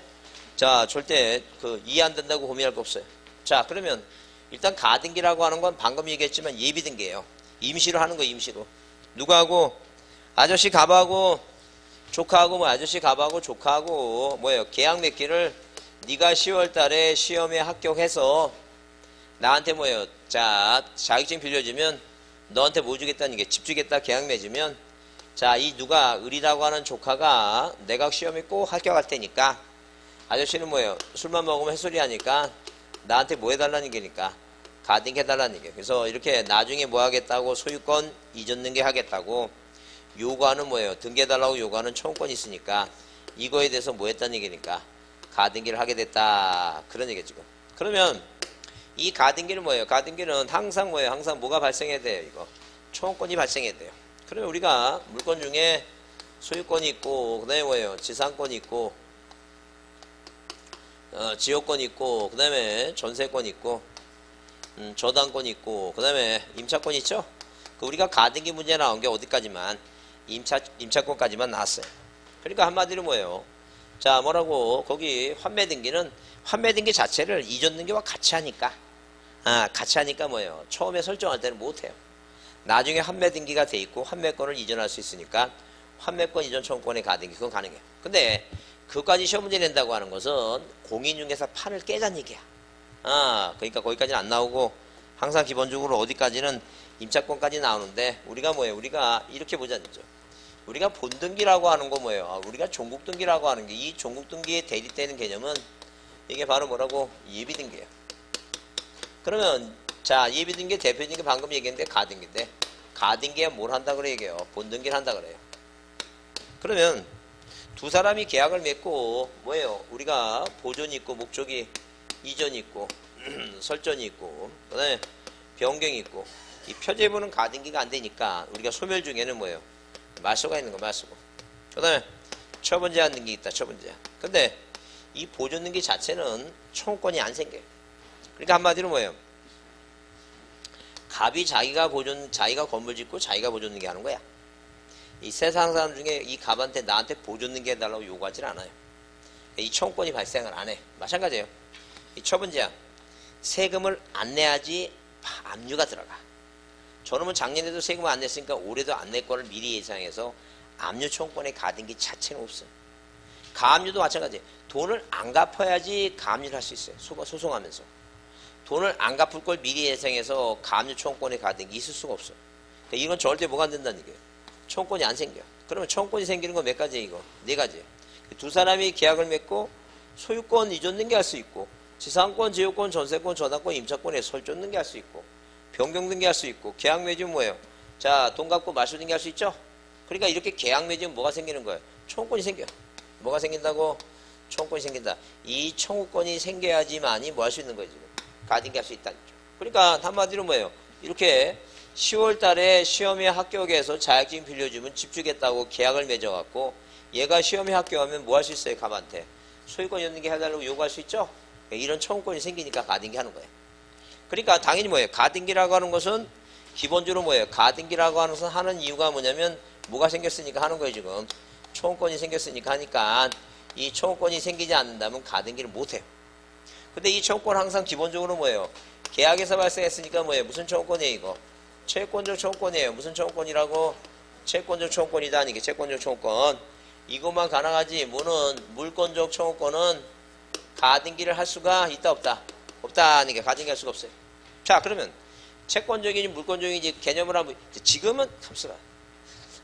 자, 절대 이해 안 된다고 고민할 거 없어요. 자, 그러면 일단 가등기라고 하는 건 방금 얘기했지만 예비등기예요. 임시로 하는 거 임시로. 누구하고? 아저씨 가봐하고 조카하고 뭐 아저씨 가봐하고 조카하고 뭐예요? 계약 맺기를 네가 10월 달에 시험에 합격해서 나한테 뭐예요? 자, 자격증 빌려주면 너한테 뭐 주겠다는 게 집 주겠다 계약 맺으면 자, 이 누가 을이라고 하는 조카가 내가 시험에 꼭 합격할 테니까 아저씨는 뭐예요? 술만 먹으면 햇소리 하니까 나한테 뭐 해달라는 게니까 가등기 해달라는 게. 그래서 이렇게 나중에 뭐 하겠다고 소유권 이전 등기 하겠다고 요구하는 뭐예요? 등기해달라고 요구하는 청구권이 있으니까 이거에 대해서 뭐 했다는 얘기니까 가등기를 하게 됐다. 그런 얘기죠. 지금. 그러면 이 가등기는 뭐예요? 가등기는 항상 뭐예요? 항상 뭐가 발생해야 돼요? 이거 청구권이 발생해야 돼요. 그러면 우리가 물건 중에 소유권이 있고 그 다음에 뭐예요? 지상권이 있고 지역권이 있고 그 다음에 전세권이 있고 저당권이 있고 그 다음에 임차권이 있죠? 우리가 가등기 문제 나온 게 어디까지만 임차권까지만 나왔어요. 그러니까 한마디로 뭐예요? 자, 뭐라고 거기 환매등기는 환매등기 자체를 이전등기와 같이 하니까 같이 하니까 뭐예요? 처음에 설정할 때는 못해요. 나중에 환매등기가 돼 있고 환매권을 이전할 수 있으니까 환매권 이전 청구권의 가등기 그건 가능해요. 근데 그것까지 시험 문제 낸다고 하는 것은 공인중개사 판을 깨자는 얘기야. 그러니까 거기까지는 안 나오고 항상 기본적으로 어디까지는 임차권까지 나오는데 우리가 뭐예요? 우리가 이렇게 보자는 거죠. 우리가 본등기라고 하는 거 뭐예요? 우리가 종국등기라고 하는 게 이 종국등기에 대립되는 개념은 이게 바로 뭐라고? 예비등기예요. 그러면 자, 예비등기 대표등기 방금 얘기했는데 가등기인데 가등기에 뭘 한다 그래 얘기해요? 본등기를 한다 그래요. 그러면 두 사람이 계약을 맺고 뭐예요? 우리가 보존이 있고 목적이 이전이 있고 설전이 있고 그 다음에 변경이 있고 이 표제부는 가등기가 안 되니까 우리가 소멸 중에는 뭐예요? 말소가 있는 거 말소고 그 다음에 처분 제한 등기 있다 처분 제한. 근데 이 보존 등기 자체는 청구권이 안 생겨요. 그러니까 한마디로 뭐예요? 갑이 자기가 건물 짓고 자기가 보존 등기 하는 거야. 이 세상 사람 중에 이 갑한테 나한테 보존 등기 해달라고 요구하지 않아요. 이 청구권이 발생을 안 해. 마찬가지예요. 이 처분 제한. 세금을 안 내야지 압류가 들어가. 저놈은 작년에도 세금을 안 냈으니까 올해도 안 낼 거를 미리 예상해서 압류 청구권의 가등기 자체는 없어요. 가압류도 마찬가지예요. 돈을 안 갚아야지 가압류를 할 수 있어요. 소송하면서. 돈을 안 갚을 걸 미리 예상해서 가압류 청구권의 가등기 있을 수가 없어요. 그러니까 이건 절대 뭐가 안 된다는 얘기예요. 청구권이 안 생겨. 그러면 청구권이 생기는 건 몇 가지예요? 이거? 네 가지예요. 두 사람이 계약을 맺고 소유권 이전 등기할 수 있고 지상권, 지역권, 전세권, 저당권, 임차권에 설정 등기할 수 있고 변경 등기할 수 있고 계약 맺으면 뭐예요? 자, 돈 갚고 말소 등기할 수 있죠? 그러니까 이렇게 계약 맺으면 뭐가 생기는 거예요? 청구권이 생겨요. 뭐가 생긴다고? 청구권이 생긴다. 이 청구권이 생겨야지만이 뭐 할 수 있는 거예요, 지금. 가등기 할 수 있다는 거죠. 그러니까 한마디로 뭐예요? 이렇게 10월 달에 시험에 합격해서 자격증 빌려주면 집주겠다고 계약을 맺어갖고 얘가 시험에 합격하면 뭐 할 수 있어요? 갑한테. 소유권 연등기 해달라고 요구할 수 있죠? 이런 청구권이 생기니까 가등기 하는 거예요. 그러니까 당연히 뭐예요? 가등기라고 하는 것은 기본적으로 뭐예요? 가등기라고 하는 것은 하는 이유가 뭐냐면 뭐가 생겼으니까 하는 거예요, 지금. 청구권이 생겼으니까 하니까 이 청구권이 생기지 않는다면 가등기를 못해요. 근데 이 청구권 항상 기본적으로 뭐예요? 계약에서 발생했으니까 뭐예요? 무슨 청구권이에요, 이거? 채권적 청구권이에요. 무슨 청구권이라고? 채권적 청구권이다. 이게 채권적 청구권. 이것만 가능하지. 뭐는 물권적 청구권은 가등기를 할 수가 있다, 없다? 없다. 이게 가등기 할 수가 없어요. 자, 그러면 채권적인지 물권적인지 개념을 한번 지금은 감수가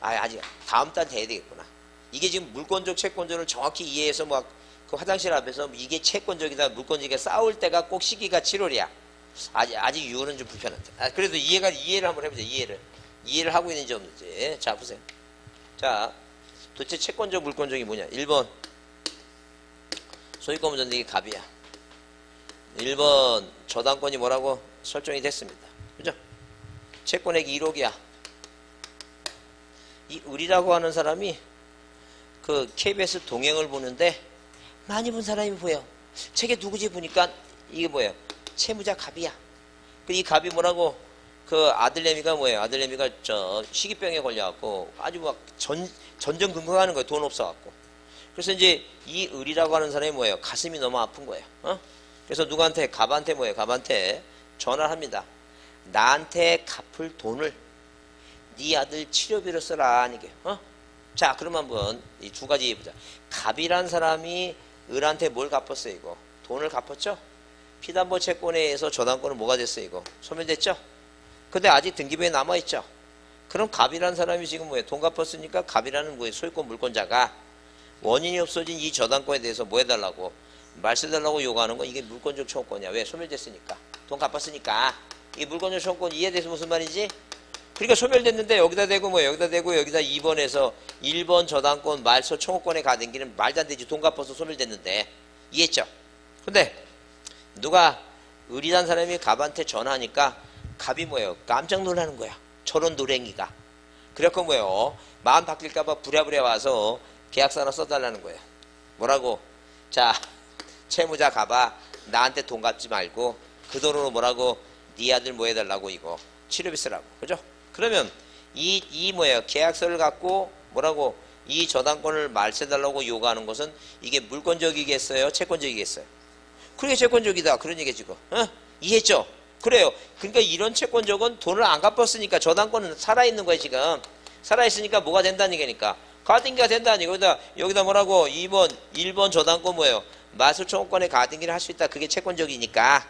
아직 다음 달 돼야 되겠구나. 이게 지금 물권적 채권적을 정확히 이해해서 막 그 화장실 앞에서 이게 채권적이다 물권적이다 싸울 때가 꼭 시기가 7월이야. 아직 6월은 좀 불편한데. 그래도 이해를 한번 해보자. 이해를 하고 있는지 없는지. 자, 보세요. 자, 도대체 채권적 물권적이 뭐냐? 1번 소유권 전등기 갑이야. 1번 저당권이 뭐라고 설정이 됐습니다. 그죠? 채권액이 1억이야. 이 을이라고 하는 사람이 그 KBS 동행을 보는데 많이 본 사람이 보여. 책에 누구지 보니까 이게 뭐예요? 채무자 갑이야. 이 갑이 뭐라고? 그 아들내미가 뭐예요? 아들내미가 저 식이병에 걸려갖고 아주 막 전전긍긍하는 거예요. 돈 없어갖고. 그래서 이제 이 을이라고 하는 사람이 뭐예요? 가슴이 너무 아픈 거예요. 그래서 누구한테? 갑한테 뭐예요? 갑한테 전화를 합니다. 나한테 갚을 돈을 네 아들 치료비로 써라. 이게. 자, 그럼 한번 이 두 가지 해보자. 갑이란 사람이 을한테 뭘 갚았어요, 이거? 돈을 갚았죠? 피담보 채권에 의해서 저당권은 뭐가 됐어요, 이거? 소멸됐죠? 근데 아직 등기부에 남아있죠? 그럼 갑이란 사람이 지금 뭐예요? 돈 갚았으니까 갑이라는 뭐예요? 소유권 물권자가 원인이 없어진 이 저당권에 대해서 뭐 해달라고? 말세달라고 요구하는 건 이게 물권적 청구권이야. 왜? 소멸됐으니까. 돈 갚았으니까. 이게 물권적 청구권 이해돼서 무슨 말이지? 그러니까 소멸됐는데 여기다 대고 뭐예요? 여기다 대고 여기다 2번에서 1번 저당권 말소 청구권에 가등기는 말도 안 되지. 돈 갚아서 소멸됐는데. 이해했죠? 근데 누가 을이란 사람이 갑한테 전화하니까 갑이 뭐예요? 깜짝 놀라는 거야. 저런 노랭이가. 그래갖고 뭐예요? 마음 바뀔까봐 부랴부랴 와서 계약서 하나 써달라는 거예요. 뭐라고? 자, 채무자 갑아 나한테 돈 갚지 말고 그 돈으로 뭐라고? 네 아들 뭐 해달라고 이거 치료비 쓰라고. 그죠? 그러면 이 뭐예요? 계약서를 갖고 뭐라고? 이 저당권을 말세달라고 요구하는 것은 이게 물권적이겠어요? 채권적이겠어요? 그게 채권적이다. 그런 얘기 지금. 이해했죠? 그래요. 그러니까 이런 채권적은 돈을 안 갚았으니까 저당권은 살아있는 거예요, 지금. 살아있으니까 뭐가 된다는 얘기니까. 가등기가 된다는 얘기다. 여기다 뭐라고? 1번 저당권 뭐예요? 말소청구권에 가등기를 할 수 있다. 그게 채권적이니까.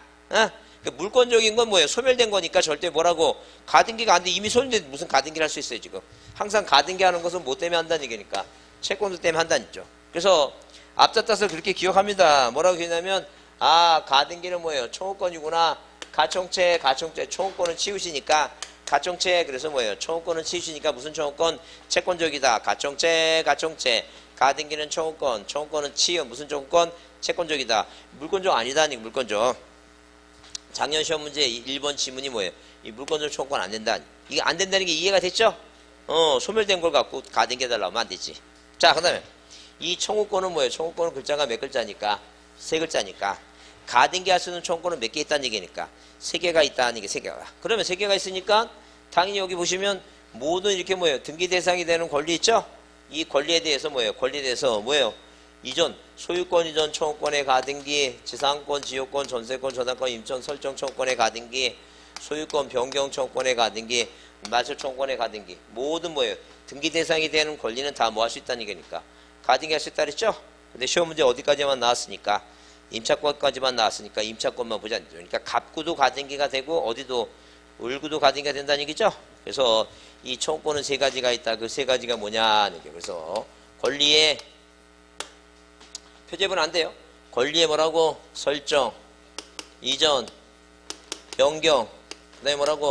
물권적인 건 뭐예요? 소멸된 거니까 절대 뭐라고? 가등기가 안 돼. 이미 소멸된 무슨 가등기를 할 수 있어요, 지금. 항상 가등기 하는 것은 뭐 때문에 한다는 얘기니까. 채권도 때문에 한다는 얘기죠. 그래서 앞자따서 그렇게 기억합니다. 뭐라고 했냐면 가등기는 뭐예요? 청구권이구나. 가청채, 청구권은 치우시니까 가청채, 그래서 뭐예요? 청구권은 치우시니까 무슨 청구권? 채권적이다. 가청채. 가등기는 청구권은 치유. 무슨 청구권? 채권적이다. 물권적 아니다니, 물권적. 작년 시험 문제 1번 지문이 뭐예요? 이 물권적 청구권 안 된다. 이게 안 된다는 게 이해가 됐죠? 소멸된 걸 갖고 가등기 해달라고 하면 안 되지. 자, 그 다음에 이 청구권은 뭐예요? 청구권은 글자가 몇 글자니까? 3글자니까. 가등기 할 수 있는 청구권은 몇 개 있다는 얘기니까 3개가 있다는 게 3개가. 그러면 3개가 있으니까 당연히 여기 보시면 모든 이렇게 뭐예요? 등기 대상이 되는 권리 있죠? 이 권리에 대해서 뭐예요? 권리에 대해서 뭐예요? 이전, 소유권 이전 청구권의 가등기, 지상권, 지역권, 전세권, 저당권, 임천, 설정 청구권의 가등기, 소유권 변경 청구권의 가등기, 말소 청구권의 가등기. 모든 뭐예요? 등기 대상이 되는 권리는 다 뭐 할 수 있다는 얘기니까. 가등기 할 수 있다 그랬죠? 근데 시험 문제 어디까지만 나왔으니까 임차권까지만 나왔으니까 임차권만 보자. 그러니까 갑구도 가등기가 되고 어디도 을구도 가등기가 된다는 얘기죠. 그래서 이 청구권은 3가지가 있다. 그 3가지가 뭐냐. 그래서 권리의 표제부는 안 돼요. 권리의 뭐라고? 설정, 이전, 변경, 그 다음에 뭐라고?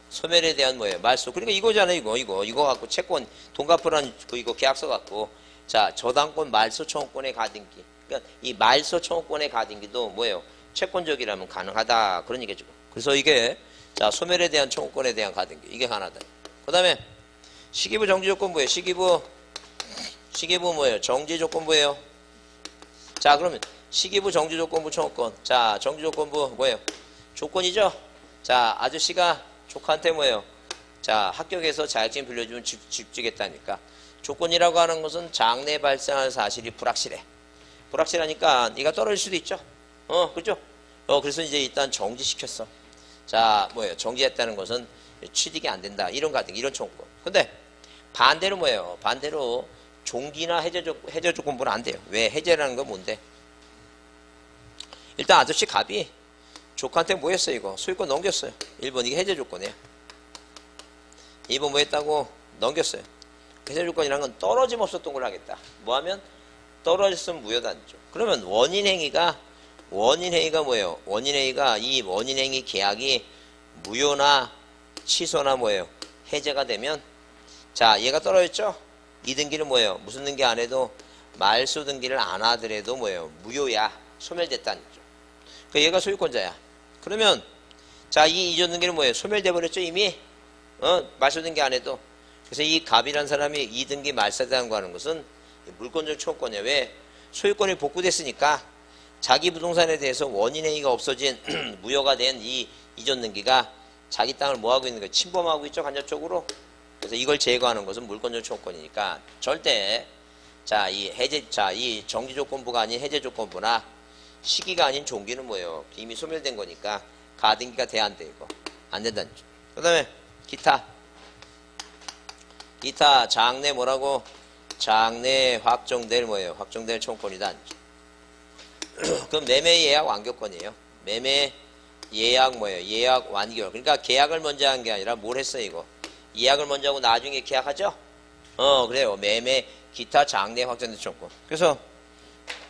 소멸에 대한 뭐예요? 말소. 그러니까 이거잖아요. 이거 갖고 채권 돈 갚으라는 이거 계약서 갖고 자, 저당권 말소 청구권의 가등기. 그러니까 이 말소 청구권의 가등기도 뭐예요? 채권적이라면 가능하다. 그런 얘기죠. 그래서 이게 자, 소멸에 대한 청구권에 대한 가등기. 이게 하나다. 그 다음에 시기부 정지조건부예요. 시기부 뭐예요? 정지조건부예요. 자, 그러면 시기부 정지조건부 청구권. 자, 정지조건부 뭐예요? 조건이죠? 자, 아저씨가 조카한테 뭐예요? 자, 합격해서 자격증 빌려주면 집 주겠다니까. 조건이라고 하는 것은 장래 발생할 사실이 불확실해. 불확실하니까 네가 떨어질 수도 있죠. 그죠? 그래서 이제 일단 정지시켰어. 자, 뭐예요? 정지했다는 것은 취득이 안 된다. 이런 가등, 이런 청구권. 근데 반대로 뭐예요? 반대로 종기나 해제 조건부는 안 돼요. 왜? 해제라는 건 뭔데? 일단 아저씨 갑이 조카한테 뭐 했어요? 이거 소유권 넘겼어요. 1번 이게 해제 조건이에요. 2번 뭐 했다고? 넘겼어요. 해제 조건이라는 건 떨어짐 없었던 걸 하겠다. 뭐 하면? 떨어졌으면 무효단죠. 그러면 원인행위가 뭐예요? 원인행위가 이 원인행위 계약이 무효나 취소나 뭐예요? 해제가 되면 자, 얘가 떨어졌죠? 이 등기는 뭐예요? 무슨 등기 안 해도 말소 등기를 안 하더라도 뭐예요? 무효야. 소멸됐다는 거죠. 그러니까 얘가 소유권자야. 그러면 자, 이 이전 등기는 뭐예요? 소멸돼 버렸죠, 이미? 말소 등기 안 해도. 그래서 이 갑이라는 사람이 이 등기 말소하는 거 하는 것은 물권적 청구권이야. 왜? 소유권이 복구됐으니까 자기 부동산에 대해서 원인행위가 없어진 무효가 된 이 이전 등기가 자기 땅을 뭐하고 있는 거예요? 침범하고 있죠, 간접적으로. 그래서 이걸 제거하는 것은 물권적 청구권이니까 절대 자, 이 정지조건부가 아닌 해제조건부나 시기가 아닌 종기는 뭐예요? 이미 소멸된 거니까 가등기가 돼야 안 돼, 이거. 안 된다는 거죠. 그 다음에 기타 장래 뭐라고? 장래 확정될 뭐예요? 확정될 청구권이다. 그럼 매매 예약 완결권이에요. 매매 예약 뭐예요? 예약 완결. 그러니까 계약을 먼저 한 게 아니라 뭘 했어요, 이거? 예약을 먼저 하고 나중에 계약하죠? 그래요. 매매 기타 장래 확정될 청구권. 그래서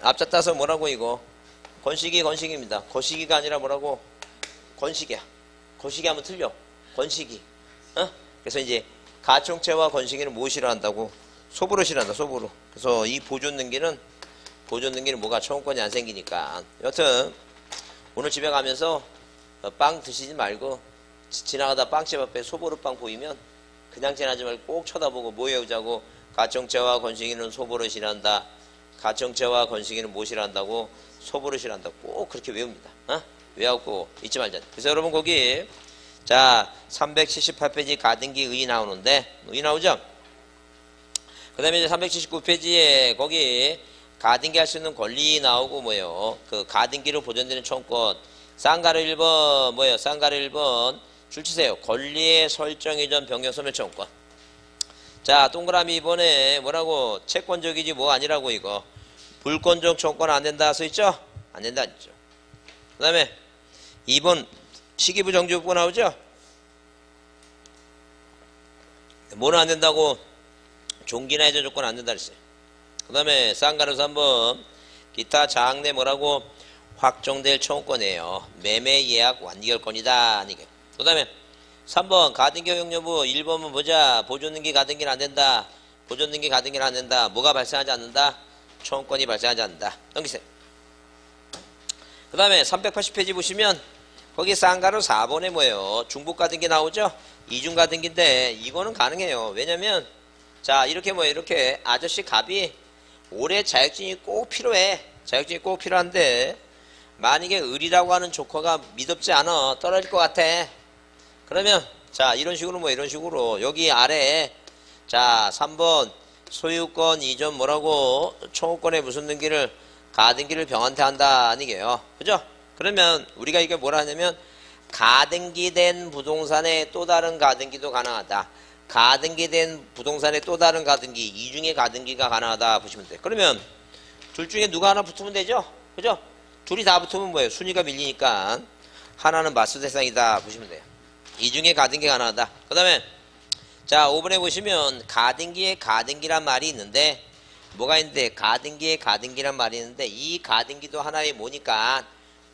앞자 따서 뭐라고 이거? 건식입니다. 거시기가 아니라 뭐라고? 건식이야. 거시기 하면 틀려. 건식이. 그래서 이제 가청체와 건식이는 뭐 싫어한다고? 소부로 싫어한다. 소부로. 그래서 이 보존 등기는 뭐가 청구권이 안 생기니까. 여튼 오늘 집에 가면서 빵 드시지 말고 지나가다 빵집 앞에 소보로 빵 보이면 그냥 지나지 말고 꼭 쳐다보고 뭐 외우자고? 가청체와 건식이는 소보로 싫어한다. 가청체와 건식이는 뭐 싫어한다고? 소보로 싫어한다. 꼭 그렇게 외웁니다. 외우고 잊지 말자. 그래서 여러분 거기 자 378페이지 가등기 의 나오는데 의 나오죠? 그 다음에 이제 379페이지에 거기 가등기 할 수 있는 권리 나오고 뭐예요? 그 가등기로 보존되는 청구권 쌍가루 1번 뭐예요? 쌍가루 1번 줄 치세요. 권리의 설정 이전 변경 소멸 청구권. 자 동그라미 2번에 뭐라고? 채권적이지 뭐 아니라고 이거. 불권적 청구권 안 된다 써있죠? 안 된다 했죠. 그 다음에 2번 시기부 정지요건 나오죠? 뭐는 안 된다고? 종기나 해제 조건 안 된다 그랬어요. 그 다음에 쌍가루 3번 기타 장래 뭐라고? 확정될 청구권이에요. 매매 예약 완결권이다. 그 다음에 3번 가등기 허용 여부 1번은 보자. 보존등기 가등기는 안 된다. 보존등기 가등기는 안 된다. 뭐가 발생하지 않는다? 청구권이 발생하지 않는다. 넘기세요. 그 다음에 380페이지 보시면 거기 쌍가루 4번에 뭐예요? 중복가등기 나오죠? 이중가등기인데 이거는 가능해요. 왜냐면 자 이렇게 뭐예요? 이렇게 아저씨 갑이 올해 자격증이 꼭 필요해. 자격증이 꼭 필요한데 만약에 을이라고 하는 조커가 믿음지 않아. 떨어질 것 같아. 그러면 자 이런 식으로 뭐 이런 식으로 여기 아래에 자 3번 소유권 이전 뭐라고? 청구권의 무슨 등기를 가등기를 병한테 한다 아니게요. 그죠? 그러면 우리가 이게 뭐라 하냐면 가등기된 부동산의 또 다른 가등기도 가능하다. 가등기된 부동산의 또 다른 가등기 이중의 가등기가 가능하다 보시면 돼요. 그러면 둘 중에 누가 하나 붙으면 되죠? 그죠? 둘이 다 붙으면 뭐예요? 순위가 밀리니까 하나는 맞수 대상이다 보시면 돼요. 이중의 가등기가 가능하다. 그 다음에 자 5번에 보시면 가등기에 가등기란 말이 있는데 뭐가 있는데 가등기에 가등기란 말이 있는데 이 가등기도 하나의 뭐니까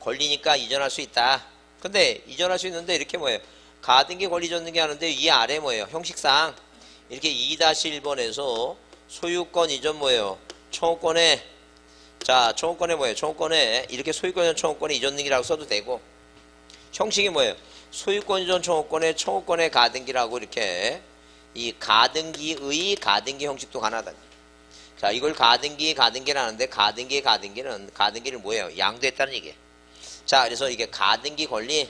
권리니까 이전할 수 있다. 근데 이전할 수 있는데 이렇게 뭐예요? 가등기 권리 전등기 하는데 이 아래 뭐예요? 형식상 이렇게 2-1번에서 소유권 이전 뭐예요? 청구권에, 자, 청구권에 뭐예요? 청구권에, 이렇게 소유권 이전 청구권의 이전 등기라고 써도 되고, 형식이 뭐예요? 소유권 이전 청구권의 청구권의 가등기라고 이렇게, 이 가등기의 가등기 형식도 가능하다. 자, 이걸 가등기라는데, 가등기를 뭐예요? 양도했다는 얘기예요. 자, 그래서 이게 가등기 권리,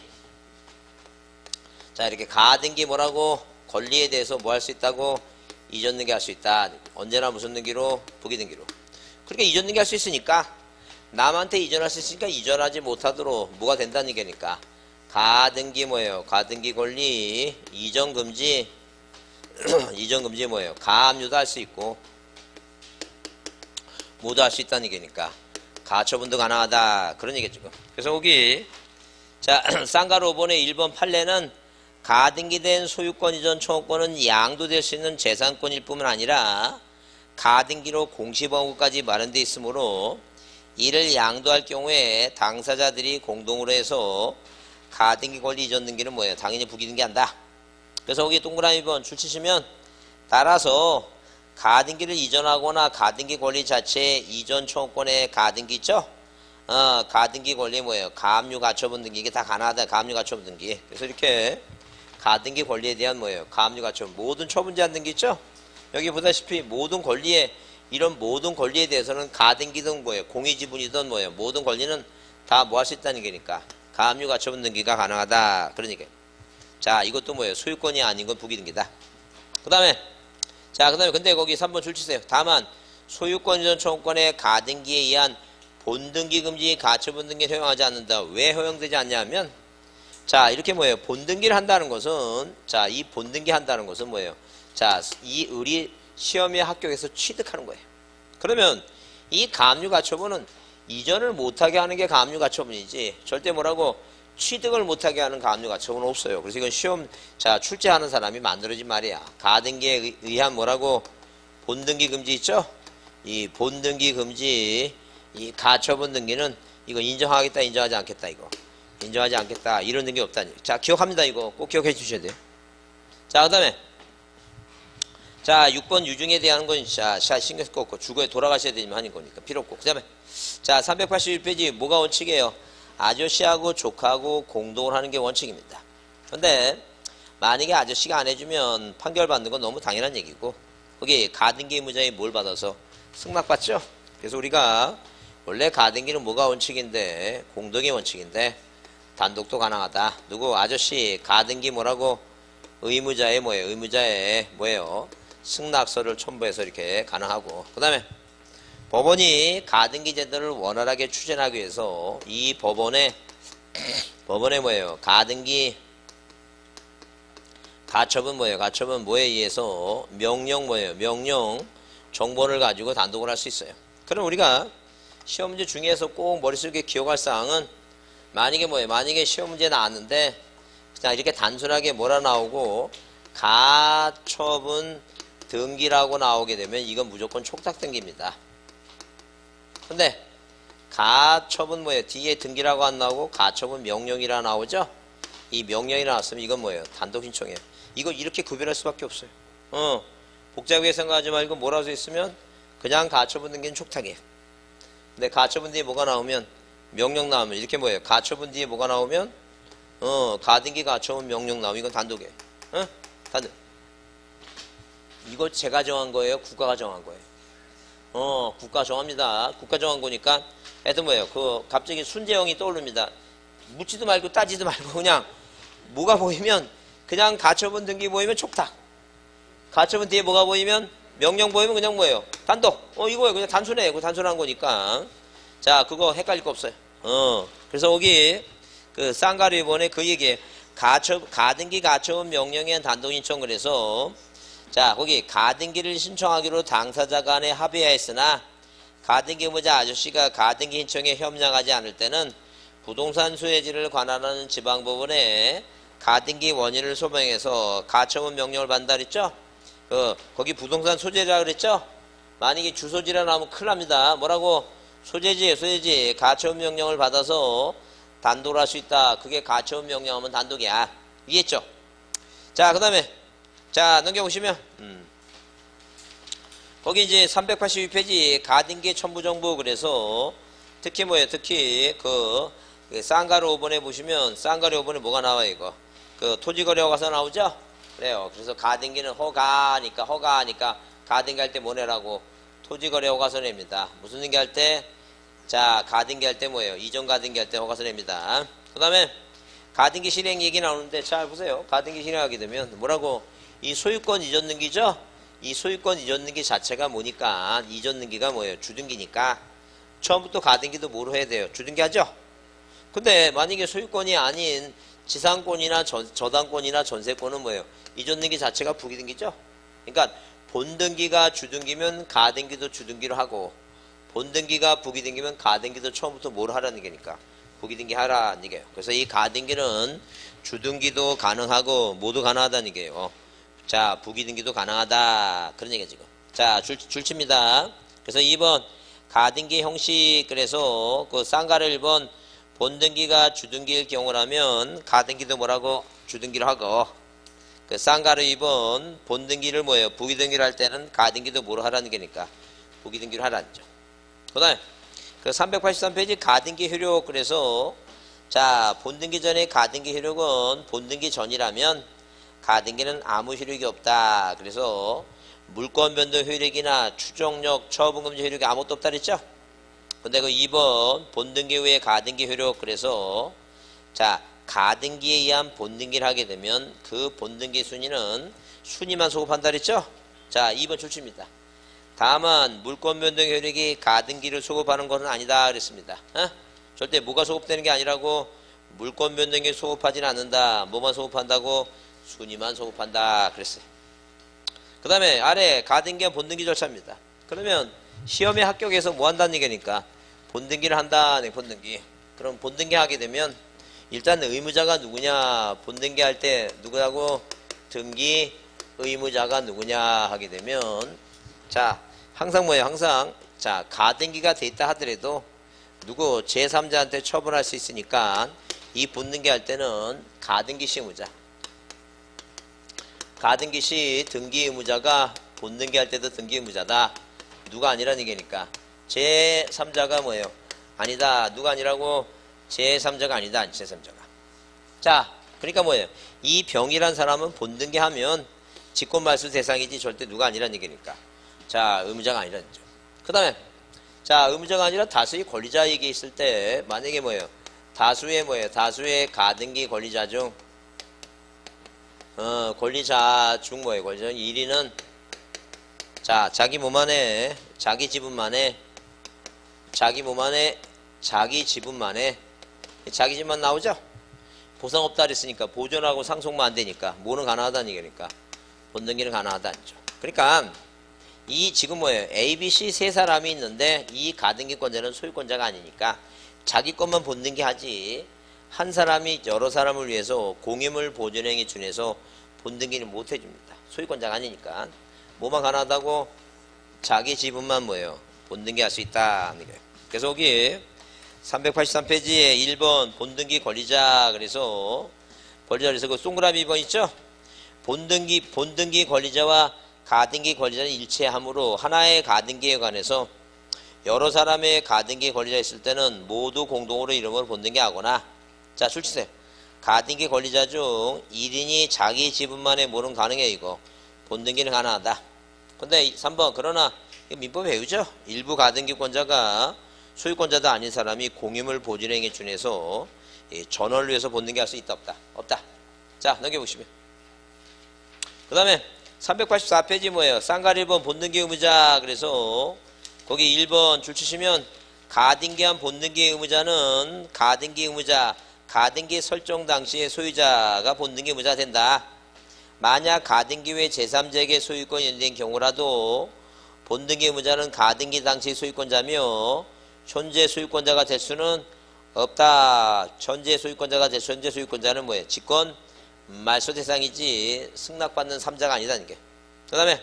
자, 이렇게 가등기 뭐라고? 권리에 대해서 뭐 할 수 있다고? 이전 등기 할 수 있다. 언제나 무슨 등기로? 부기 등기로. 그러니까 이전 등기 할 수 있으니까, 남한테 이전할 수 있으니까 이전하지 못하도록 뭐가 된다는 얘기니까. 가등기 뭐예요? 가등기 권리, 이전 금지, 이전 금지 뭐예요? 가압류도 할 수 있고, 모두 할 수 있다는 얘기니까. 가처분도 가능하다. 그런 얘기죠. 그래서 여기, 자, 쌍가루 5번의 1번 판례는 가등기된 소유권 이전 청구권은 양도될 수 있는 재산권일 뿐만 아니라 가등기로 공시범구까지 마련되어 있으므로 이를 양도할 경우에 당사자들이 공동으로 해서 가등기 권리 이전 등기는 뭐예요? 당연히 부기등기한다. 그래서 여기 동그라미 2번 줄 치시면 따라서 가등기를 이전하거나 가등기 권리 자체의 이전 청구권의 가등기 있죠? 가등기 권리 뭐예요? 가압류 가처분 등기. 이게 다 가능하다. 가압류 가처분 등기. 그래서 이렇게 가등기 권리에 대한 뭐예요? 가압류 가처분. 모든 처분 제한 등기 있죠? 여기 보다시피 모든 권리에, 이런 모든 권리에 대해서는 가등기든 뭐예요? 공유지분이든 뭐예요? 모든 권리는 다 뭐 할 수 있다는 얘기니까. 가압류 가처분 등기가 가능하다. 그러니까. 자, 이것도 뭐예요? 소유권이 아닌 건 부기 등기다. 그 다음에, 자, 그 다음에 근데 거기 3번 줄 치세요. 다만, 소유권 이전 청구권의 가등기에 의한 본등기 금지 가처분 등기를 허용하지 않는다. 왜 허용되지 않냐면, 자, 이렇게 뭐예요? 본등기를 한다는 것은, 자, 이 본등기 한다는 것은 뭐예요? 자, 이 을이 시험에 합격해서 취득하는 거예요. 그러면 이 가압류 가처분은 이전을 못하게 하는 게 가압류 가처분이지, 절대 뭐라고 취득을 못하게 하는 가압류 가처분은 없어요. 그래서 이건 시험, 자, 출제하는 사람이 만들어진 말이야. 가등기에 의한 뭐라고? 본등기 금지 있죠? 이 본등기 금지, 이 가처분 등기는 이거 인정하겠다, 인정하지 않겠다, 이거. 인정하지 않겠다. 이런 등기 없다니. 자, 기억합니다. 이거 꼭 기억해 주셔야 돼요. 자, 그 다음에, 자, 6번 유증에 대한 건, 자, 신경 쓸 거 없고, 주거에 돌아가셔야 되지만 하는 거니까 필요 없고. 그 다음에, 자, 381페이지, 뭐가 원칙이에요? 아저씨하고 조카하고 공동을 하는 게 원칙입니다. 근데, 만약에 아저씨가 안 해주면 판결받는 건 너무 당연한 얘기고, 거기 가등기 의무자에 뭘 받아서 승낙받죠? 그래서 우리가, 원래 가등기는 뭐가 원칙인데, 공동의 원칙인데, 단독도 가능하다. 누구? 아저씨, 가등기 뭐라고? 의무자의 뭐예요? 의무자의 뭐예요? 승낙서를 첨부해서 이렇게 가능하고. 그 다음에 법원이 가등기 제도를 원활하게 추진하기 위해서 이 법원의 뭐예요? 가등기 가처분 뭐예요? 가처분 뭐에 의해서 명령 뭐예요? 명령 정보를 가지고 단독을 할 수 있어요. 그럼 우리가 시험 문제 중에서 꼭 머릿속에 기억할 사항은 만약에 뭐예요? 만약에 시험 문제 나왔는데 그냥 이렇게 단순하게 뭐라 나오고 가처분 등기라고 나오게 되면 이건 무조건 촉탁 등기입니다. 근데 가처분 뭐예요? 뒤에 등기라고 안 나오고 가처분 명령이라 나오죠? 이 명령이 나왔으면 이건 뭐예요? 단독 신청이에요. 이거 이렇게 구별할 수밖에 없어요. 복잡하게 생각하지 말고 뭐라고 써 있으면 그냥 가처분 등기는 촉탁이에요. 근데 가처분 뒤에 뭐가 나오면 명령 나오면 이렇게 뭐예요? 가처분 뒤에 뭐가 나오면 가등기 가처분 명령 나오면 이건 단독이에요. 단독. 이거 제가 정한 거예요? 국가가 정한 거예요? 국가 정합니다. 국가 정한 거니까 하여튼 뭐예요? 갑자기 순재형이 떠오릅니다. 묻지도 말고 따지도 말고 그냥 뭐가 보이면 그냥 가처분 등기 보이면 촉탁. 가처분 뒤에 뭐가 보이면 명령 보이면 그냥 뭐예요? 단독. 이거예요. 그냥 단순해. 그거 단순한 거니까. 자, 그거 헷갈릴 거 없어요. 그래서 여기 쌍가루 이번에 그 얘기에 가등기 가처분 명령에 의한 단독 신청을 해서 자, 거기 가등기를 신청하기로 당사자 간에 합의하였으나 가등기 의무자 아저씨가 가등기 신청에 협력하지 않을 때는 부동산 소유지를 관할하는 지방법원에 가등기 원인을 소명해서 가처분 명령을 받는다랬죠? 거기 부동산 소재라 그랬죠? 만약에 주소지라 나오면 큰일 납니다. 뭐라고? 소재지. 가처분 명령을 받아서 단독을 할 수 있다. 그게 가처분 명령하면 단독이야. 이해했죠? 자, 그 다음에 자, 넘겨보시면 거기 이제 382페이지 가등기 첨부정보 그래서 특히 뭐예요? 특히 그 쌍가루 5번에 보시면 쌍가루 5번에 뭐가 나와요? 이거 그 토지거래 허가서 나오죠? 그래요. 그래서 가등기는 허가니까 가등기 할 때 뭐 내라고? 토지거래 허가서 냅니다. 무슨 등기 할 때? 자, 가등기 할 때 뭐예요? 이전 가등기 할 때 허가서 냅니다. 그 다음에 가등기 실행 얘기 나오는데 잘 보세요. 가등기 실행하게 되면 뭐라고? 이 소유권 이전 등기죠? 이 소유권 이전 등기 자체가 뭐니까 이전 등기가 뭐예요? 주등기니까 처음부터 가등기도 뭐로 해야 돼요? 주등기 하죠? 근데 만약에 소유권이 아닌 지상권이나 저당권이나 전세권은 뭐예요? 이전 등기 자체가 부기등기죠? 그러니까 본등기가 주등기면 가등기도 주등기로 하고 본등기가 부기등기면 가등기도 처음부터 뭘 하라는 얘기니까 부기등기 하라는 얘기예요. 그래서 이 가등기는 주등기도 가능하고 모두 가능하다는 얘기예요. 자, 부기등기도 가능하다. 그런 얘기야 지금. 자, 줄칩니다. 그래서 2번 가등기 형식 그래서 그 쌍가를 1번 본등기가 주등기일 경우라면 가등기도 뭐라고? 주등기로 하고 그 쌍가루 2번 본등기를 뭐예요? 부기등기를 할 때는 가등기도 뭐로 하라는 게니까 부기등기로 하라는 죠. 그 다음에 그 383페이지 가등기 효력 그래서 자 본등기 전에 가등기 효력은 본등기 전이라면 가등기는 아무 효력이 없다. 그래서 물권 변동 효력이나 추정력, 처분금지 효력이 아무것도 없다 그랬죠? 근데 그 2번 본등기 후에 가등기 효력 그래서 자 가등기에 의한 본등기를 하게 되면 그 본등기 순위는 순위만 소급한다 그랬죠? 자 2번 출치입니다. 다만 물권 변동 효력이 가등기를 소급하는 것은 아니다 그랬습니다. 절대 뭐가 소급되는 게 아니라고 물권 변동이 소급하지는 않는다. 뭐만 소급한다고? 순위만 소급한다 그랬어요. 그 다음에 아래 가등기와 본등기 절차입니다. 그러면 시험에 합격해서 뭐 한다는 얘기니까 본등기를 한다. 네, 본등기. 그럼 본등기 하게 되면 일단 의무자가 누구냐? 본등기 할 때 누구라고? 등기 의무자가 누구냐 하게 되면 자 항상 뭐예요? 항상 자 가등기가 돼 있다 하더라도 누구 제3자한테 처분할 수 있으니까 이 본등기 할 때는 가등기 시 의무자 가등기 시 등기 의무자가 본등기 할 때도 등기 의무자다. 누가 아니라는 얘기니까 제3자가 뭐예요? 아니다. 누가 아니라고? 제3자가 아니다. 제3자가. 자, 그러니까 뭐예요? 이 병이란 사람은 본등기 하면 직권말소 대상이지 절대 누가 아니라는 얘기니까. 자, 의무자가 아니라는 점. 그 다음에 자, 의무자가 아니라 다수의 권리자 얘기 있을 때 만약에 뭐예요? 다수의 뭐예요? 다수의 가등기 권리자 중 권리자 중 뭐예요? 권리자 1위는 자, 자기 몸 안에 자기 지분만에 자기 몸 안에 자기 지분만에 자기 집만 나오죠? 보상 없다 그랬으니까 보존하고 상속만 안 되니까 뭐는 가능하다는 얘기니까 본등기는 가능하다는 죠. 그러니까 이 지금 뭐예요? A, B, C 세 사람이 있는데 이 가등기권자는 소유권자가 아니니까 자기 것만 본등기 하지 한 사람이 여러 사람을 위해서 공유물 보존행위 준해서 본등기는 못 해줍니다. 소유권자가 아니니까 뭐만 가능하다고? 자기 지분만 뭐예요? 본등기 할 수 있다. 그래서 여기 383페이지에 1번 본등기 권리자 그래서 그 동그라미 2번 있죠? 본등기 권리자와 가등기 권리자는 일체하므로 하나의 가등기에 관해서 여러 사람의 가등기 권리자 있을 때는 모두 공동으로 이름을 본등기 하거나 자 출치세요. 가등기 권리자 중 1인이 자기 지분만에 뭐는 가능해 이거 본등기는 가능하다. 근데 3번 그러나 민법 배우죠? 일부 가등기권자가 소유권자도 아닌 사람이 공유물 보존행위 준해서 전월을 위해서 본등기 할 수 있다 없다? 없다. 자 넘겨보시면 그 다음에 384페이지 뭐예요? 쌍가리 1번 본등기 의무자 그래서 거기 1번 줄 치시면 가등기한 본등기 의무자는 가등기 의무자 가등기 설정 당시의 소유자가 본등기 의무자가 된다. 만약 가등기 외 제3자에게 소유권이 연된 경우라도 본등기 의무자는 가등기 당시 소유권자며 현재 소유권자가 될 수는 없다. 현재 소유권자가 될 수, 현재 소유권자는 뭐예요? 직권 말소 대상이지 승낙받는 3자가 아니다는 게. 그 다음에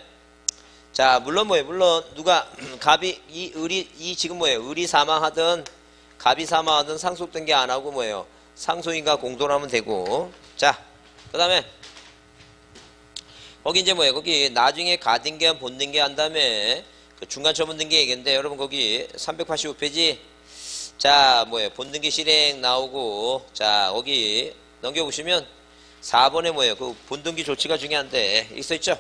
자 물론 뭐예요? 물론 누가 갑이 이 지금 뭐예요? 을이 사망하든 갑이 사망하든 상속 등기 안 하고 뭐예요? 상속인과 공동하면 되고 자 그 다음에 거기 이제 뭐예요? 거기 나중에 가등기한 본등기 한 다음에 그 중간 처분 등기 얘기인데 여러분 거기 385페이지 자 뭐예요? 본등기 실행 나오고 자 거기 넘겨보시면 4번에 뭐예요? 그 본등기 조치가 중요한데 있어있죠?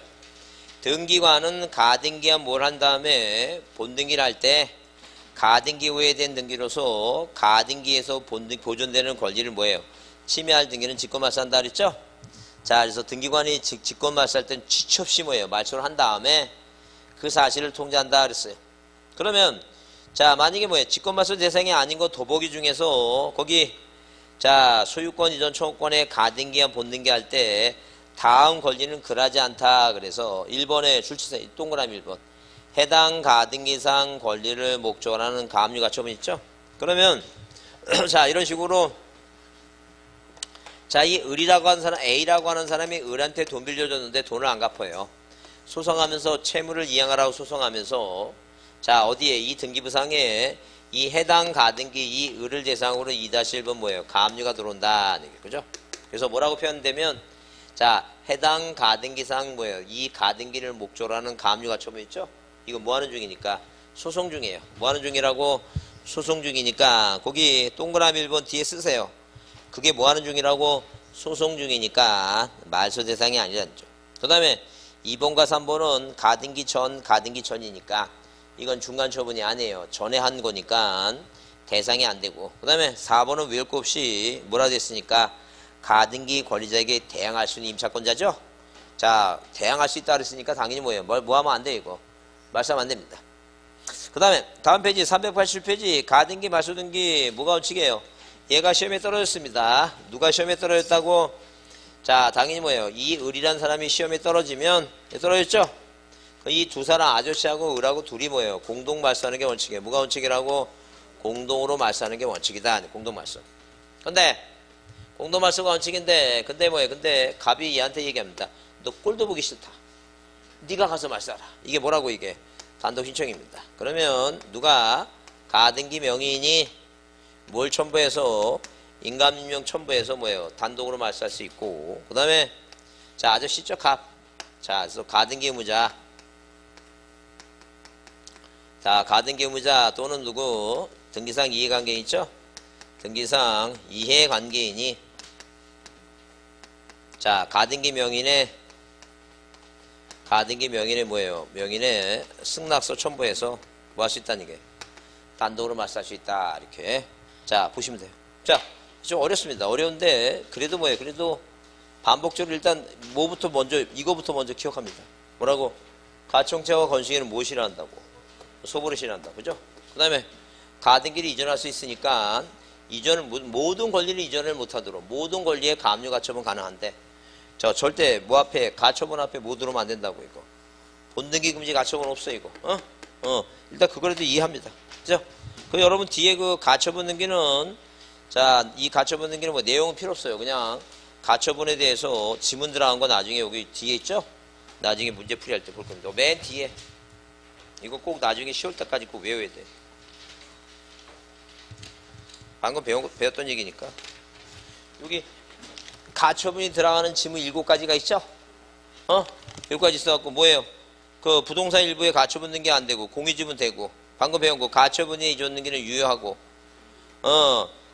등기관은 가등기한 뭘 한 다음에 본등기를 할 때 가등기 후에 된 등기로서 가등기에서 보존되는 권리를 뭐예요? 침해할 등기는 직권말소한다 그랬죠? 자, 그래서 등기관이 직권말소할 때는 취치 없이 뭐예요? 말소를 한 다음에 그 사실을 통지한다 그랬어요. 그러면 자, 만약에 뭐예요? 직권말소 대상이 아닌 거 도보기 중에서 거기 자, 소유권 이전 청구권에 가등기한 본등기 할 때 다음 권리는 그러지 않다. 그래서 1번에 줄치사 동그라미 1번. 해당 가등기상 권리를 목적으로 하는 가압류 가처분 있죠? 그러면 자, 이런 식으로 자, 이 을이라고 하는 사람, A라고 하는 사람이 을한테 돈 빌려줬는데 돈을 안 갚아요. 소송하면서 채무를 이행하라고 소송하면서 자, 어디에 이 등기부상에 이 해당 가등기 이 을을 대상으로 2-1번 뭐예요? 가압류가 들어온다. 그죠? 그래서 뭐라고 표현되면 자, 해당 가등기상 뭐예요? 이 가등기를 목적으로 하는 가압류 가처분 있죠? 이거 뭐 하는 중이니까? 소송 중이에요. 뭐 하는 중이라고? 소송 중이니까 거기 동그라미 1번 뒤에 쓰세요. 그게 뭐 하는 중이라고? 소송 중이니까 말소 대상이 아니라는 점. 그 다음에 2번과 3번은 가등기 전, 가등기 전이니까 이건 중간 처분이 아니에요. 전에 한 거니까 대상이 안 되고. 그 다음에 4번은 외울 거 없이 뭐라 됐으니까 가등기 권리자에게 대항할 수 있는 임차권자죠? 자, 대항할 수 있다 그랬으니까 당연히 뭐예요? 뭐 하면 안 돼, 이거. 말소하면 안 됩니다. 그 다음에 다음 페이지 380페이지 가등기 말소등기 뭐가 원칙이에요? 얘가 시험에 떨어졌습니다. 누가 시험에 떨어졌다고? 자, 당연히 뭐예요? 이 을이란 사람이 시험에 떨어지면 떨어졌죠? 이 두 사람 아저씨하고 을하고 둘이 뭐예요? 공동 말소하는 게 원칙이에요. 뭐가 원칙이라고? 공동으로 말소하는 게 원칙이다. 공동 말소. 근데 공동 말소가 원칙인데 근데 뭐예요? 근데 갑이 얘한테 얘기합니다. 너 꼴도 보기 싫다. 네가 가서 말소하라. 이게 뭐라고 이게? 단독 신청입니다. 그러면 누가 가등기 명의인이 뭘 첨부해서 인감임명 첨부해서 뭐예요? 단독으로 말소할 수 있고 그 다음에 자 아저씨죠 갑. 자 그래서 가등기 의무자 자 가등기 의무자 또는 누구 등기상 이해관계인 있죠? 등기상 이해관계인이 자 가등기 명인의 뭐예요? 명인의 승낙서 첨부해서 뭐 할 수 있다는 게 단독으로 말소할 수 있다 이렇게 자 보시면 돼요. 자 좀 어렵습니다. 어려운데 그래도 뭐예요? 그래도 반복적으로 일단 뭐부터 먼저 이거부터 먼저 기억합니다. 뭐라고? 가청채와 건식에는 무엇이 일어난다고? 소보를 실현한다. 그죠? 그 다음에 가등기를 이전할 수 있으니까 이전을 모든 권리를 이전을 못하도록 모든 권리에 가압류 가처분 가능한데 저 절대 뭐 앞에 가처분 앞에 못 들어오면 안 된다고 이거. 본등기 금지 가처분 없어 이거. 일단 그거라도 이해합니다. 그죠? 그 여러분 뒤에 그 가처분 등기는 자 이 가처분 등기는 뭐 내용은 필요 없어요. 그냥 가처분에 대해서 지문 들어간 거 나중에 여기 뒤에 있죠? 나중에 문제 풀이할 때 볼 겁니다. 맨 뒤에 이거 꼭 나중에 10월 달까지 꼭 외워야 돼. 방금 배웠던 얘기니까. 여기 가처분이 들어가는 지문 7가지가 있죠? 7가지 있어갖고 뭐예요? 그 부동산 일부에 가처분 등기 안 되고 공유지분 되고 방금 배운 거 가처분이 이전 등기는 유효하고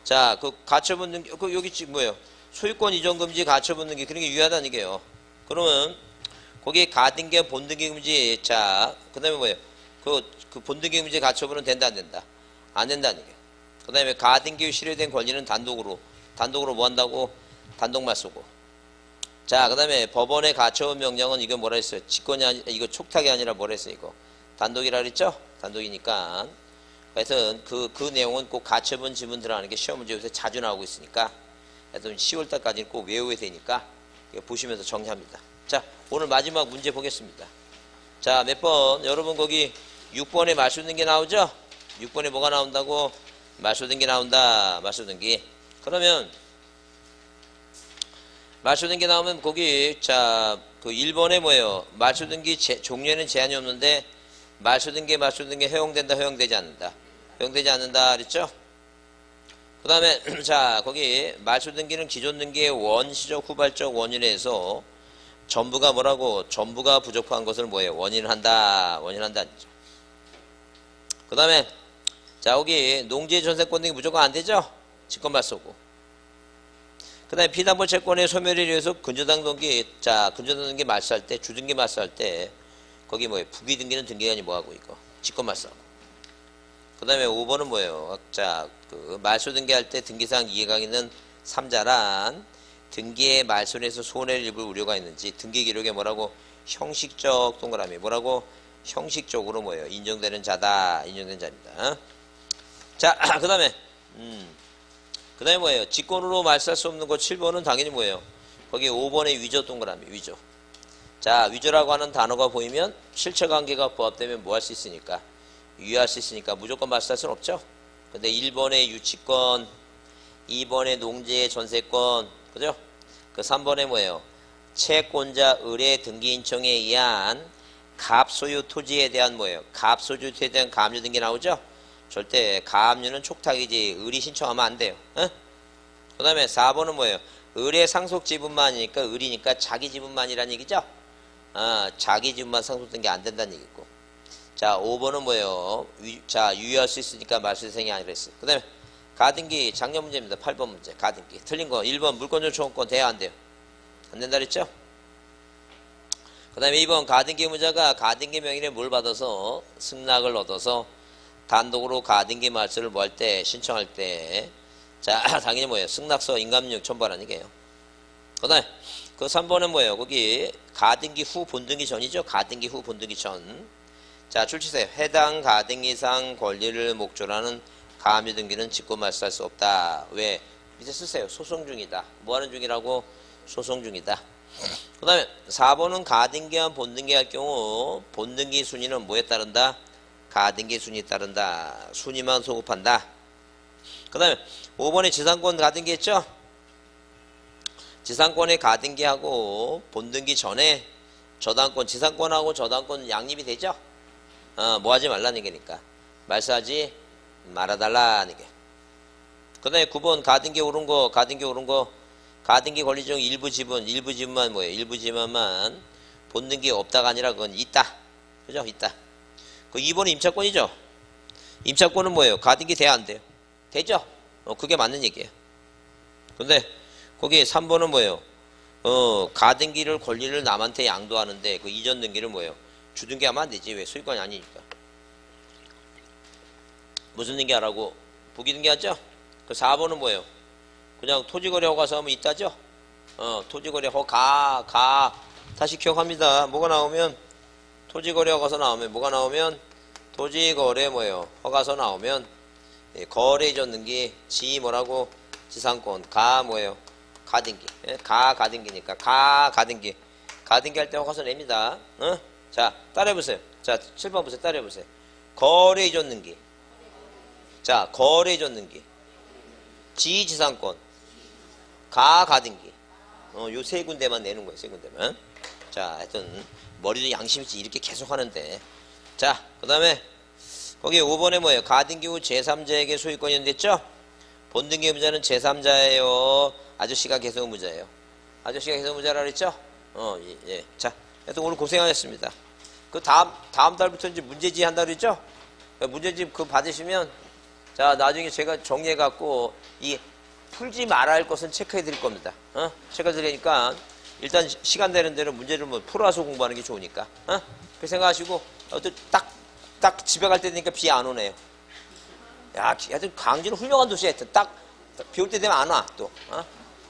자 그 가처분 등기 그 여기 지금 뭐예요? 소유권 이전 금지 가처분 등기 그런 게 유효하다는 얘기예요. 그러면 거기에 가등기 본등기 금지 자 그 다음에 뭐예요? 그 본등기 금지 가처분은 된다 안 된다? 안 된다는 얘기예요. 그 다음에 가등기 후 실효된 권리는 단독으로 뭐 한다고? 단독 말소고. 자, 그 다음에 법원의 가처분 명령은 이거 뭐라 했어요? 직권이 아니, 이거 촉탁이 아니라 뭐라 했어요? 이거 단독이라 그랬죠? 단독이니까. 하여튼 그 내용은 꼭 가처분 지문 들어가는 게 시험 문제 요새 자주 나오고 있으니까 하여튼 10월달까지는 꼭 외워야 되니까 이거 보시면서 정리합니다. 자, 오늘 마지막 문제 보겠습니다. 자, 몇 번? 여러분 거기 6번에 말소등기 나오죠? 6번에 뭐가 나온다고? 말소등기 나온다. 말소등기. 그러면 말소등기 나오면 거기 자 그 1번에 뭐예요? 말소등기 종류에는 제한이 없는데 말소등기 허용된다 허용되지 않는다. 허용되지 않는다 그랬죠? 그 다음에 자 거기 말소등기는 기존등기의 원시적 후발적 원인에 해서 전부가 뭐라고? 전부가 부족한 것을 뭐예요? 원인한다. 원인한다. 그 다음에 자 여기 농지의 전세권 등이 무조건 안 되죠? 직권 맞서고. 그 다음에 피담보 채권의 소멸에 의해서 근저당 등기, 자 근저당 등기 말소할 때, 주등기 말소할 때 거기 뭐예요? 부기 등기는 등기가 아니 뭐하고 이거 직권 말소하고. 그 다음에 5번은 뭐예요? 자 그 말소 등기할 때 등기상 이해가 있는 3자란 등기의 말소에서 손해를 입을 우려가 있는지 등기 기록에 뭐라고? 형식적 동그라미 뭐라고? 형식적으로 뭐예요? 인정되는 자다. 인정된 자입니다. 자 그 다음에 그 다음에 뭐예요? 직권으로 말소할 수 없는 거 7번은 당연히 뭐예요? 거기 5번의 위조 동그라미 위조. 자 위조라고 하는 단어가 보이면 실체관계가 부합되면 뭐 할 수 있으니까? 유효할 수 있으니까 무조건 말소할 수는 없죠. 근데 1번의 유치권, 2번의 농지의 전세권, 그죠? 그 3번에 뭐예요? 채권자 의뢰 등기 인청에 의한 갑소유 토지에 대한 뭐예요? 갑소유 토지에 대한 가압류 등기 나오죠? 절대 가압류는 촉탁이지 의리 신청하면 안 돼요. 그 다음에 4번은 뭐예요? 의뢰 상속 지분만이니까 의리니까 자기 지분만이라는 얘기죠? 자기 지분만 상속된 게 안 된다는 얘기고. 자 5번은 뭐예요? 자 유효할 수 있으니까 말소대상이 아니라 했어요. 그 다음에 가등기 작년 문제입니다. 8번 문제 가등기 틀린 거 1번 물권적 초원권 돼야 안 돼요? 안 된다 그랬죠? 그 다음에 2번 가등기 의무자가 가등기 명의를 뭘 받아서 승낙을 얻어서 단독으로 가등기 말소를 뭐 할 때 신청할 때 자 당연히 뭐예요? 승낙서 인감력 첨부하라는 얘기예요. 그 다음에 그 3번은 뭐예요? 거기 가등기 후 본등기 전이죠? 가등기 후 본등기 전. 자 출치세요. 해당 가등기상 권리를 목적으로 하는 가압류 등기는 직권 말소할 수 없다. 왜? 밑에 쓰세요. 소송 중이다. 뭐 하는 중이라고? 소송 중이다. 그 다음에 4번은 가등기와 본등기 할 경우 본등기 순위는 뭐에 따른다? 가등기 순위에 따른다. 순위만 소급한다. 그 다음에 5번에 지상권 가등기 했죠? 지상권에 가등기하고 본등기 전에 저당권, 지상권하고 저당권 양립이 되죠? 뭐 하지 말라는 얘기니까. 말소하지 말아달라는 얘기. 그 다음에 9번 가등기 오른 거, 가등기 권리 중 일부 지분만 뭐예요? 일부 지분만 본등기 없다가 아니라 그건 있다. 그죠? 있다. 그 2번은 임차권이죠? 임차권은 뭐예요? 가등기 돼야 안 돼요? 되죠? 그게 맞는 얘기예요. 근데 거기 3번은 뭐예요? 가등기를 권리를 남한테 양도하는데 그 이전 등기를 뭐예요? 주등기 하면 안 되지. 왜? 소유권이 아니니까. 무슨 등기 하라고? 부기등기 하죠? 그 4번은 뭐예요? 그냥 토지거래 허가서 하면 있다죠? 토지거래 다시 기억합니다. 뭐가 나오면 토지거래 허가서 나오면 뭐가 나오면 토지거래 뭐예요? 허가서 나오면 거래 이전 등기 지 뭐라고? 지상권 가 뭐예요? 가등기 가등기니까 가등기 할 때 허가서 냅니다. 자 따라해보세요. 자 7번 보세요. 따라해보세요. 거래 이전 등기 자 거래 이전 등기 지지상권 가등기 요 세 군데만 내는 거예요. 세 군데만. 자 하여튼 머리도 양심 있지 이렇게 계속 하는데. 자 그 다음에 거기 5번에 뭐예요? 가등기 후 제3자에게 소유권이 연됐죠? 본등기 의무자는 제3자예요. 아저씨가 계속 의무자예요. 아저씨가 계속 의무자라 그랬죠? 예. 자 하여튼 오늘 고생하셨습니다. 그 다음 달부터 이제 문제지 한다 그랬죠? 문제집 그거 받으시면 자 나중에 제가 정리해 갖고 이 풀지 말아야 할 것은 체크해 드릴 겁니다. 체크해 드리니까 일단 시간 되는 대로 문제를 뭐 풀어서 공부하는 게 좋으니까. 그렇게 생각하시고 또 딱 집에 갈 때 되니까 비 안 오네요. 야, 하여튼 광주는 훌륭한 도시야. 하여튼 딱 비 올 때 되면 안 와 또.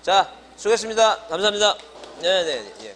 자 수고했습니다. 감사합니다. 네네 예.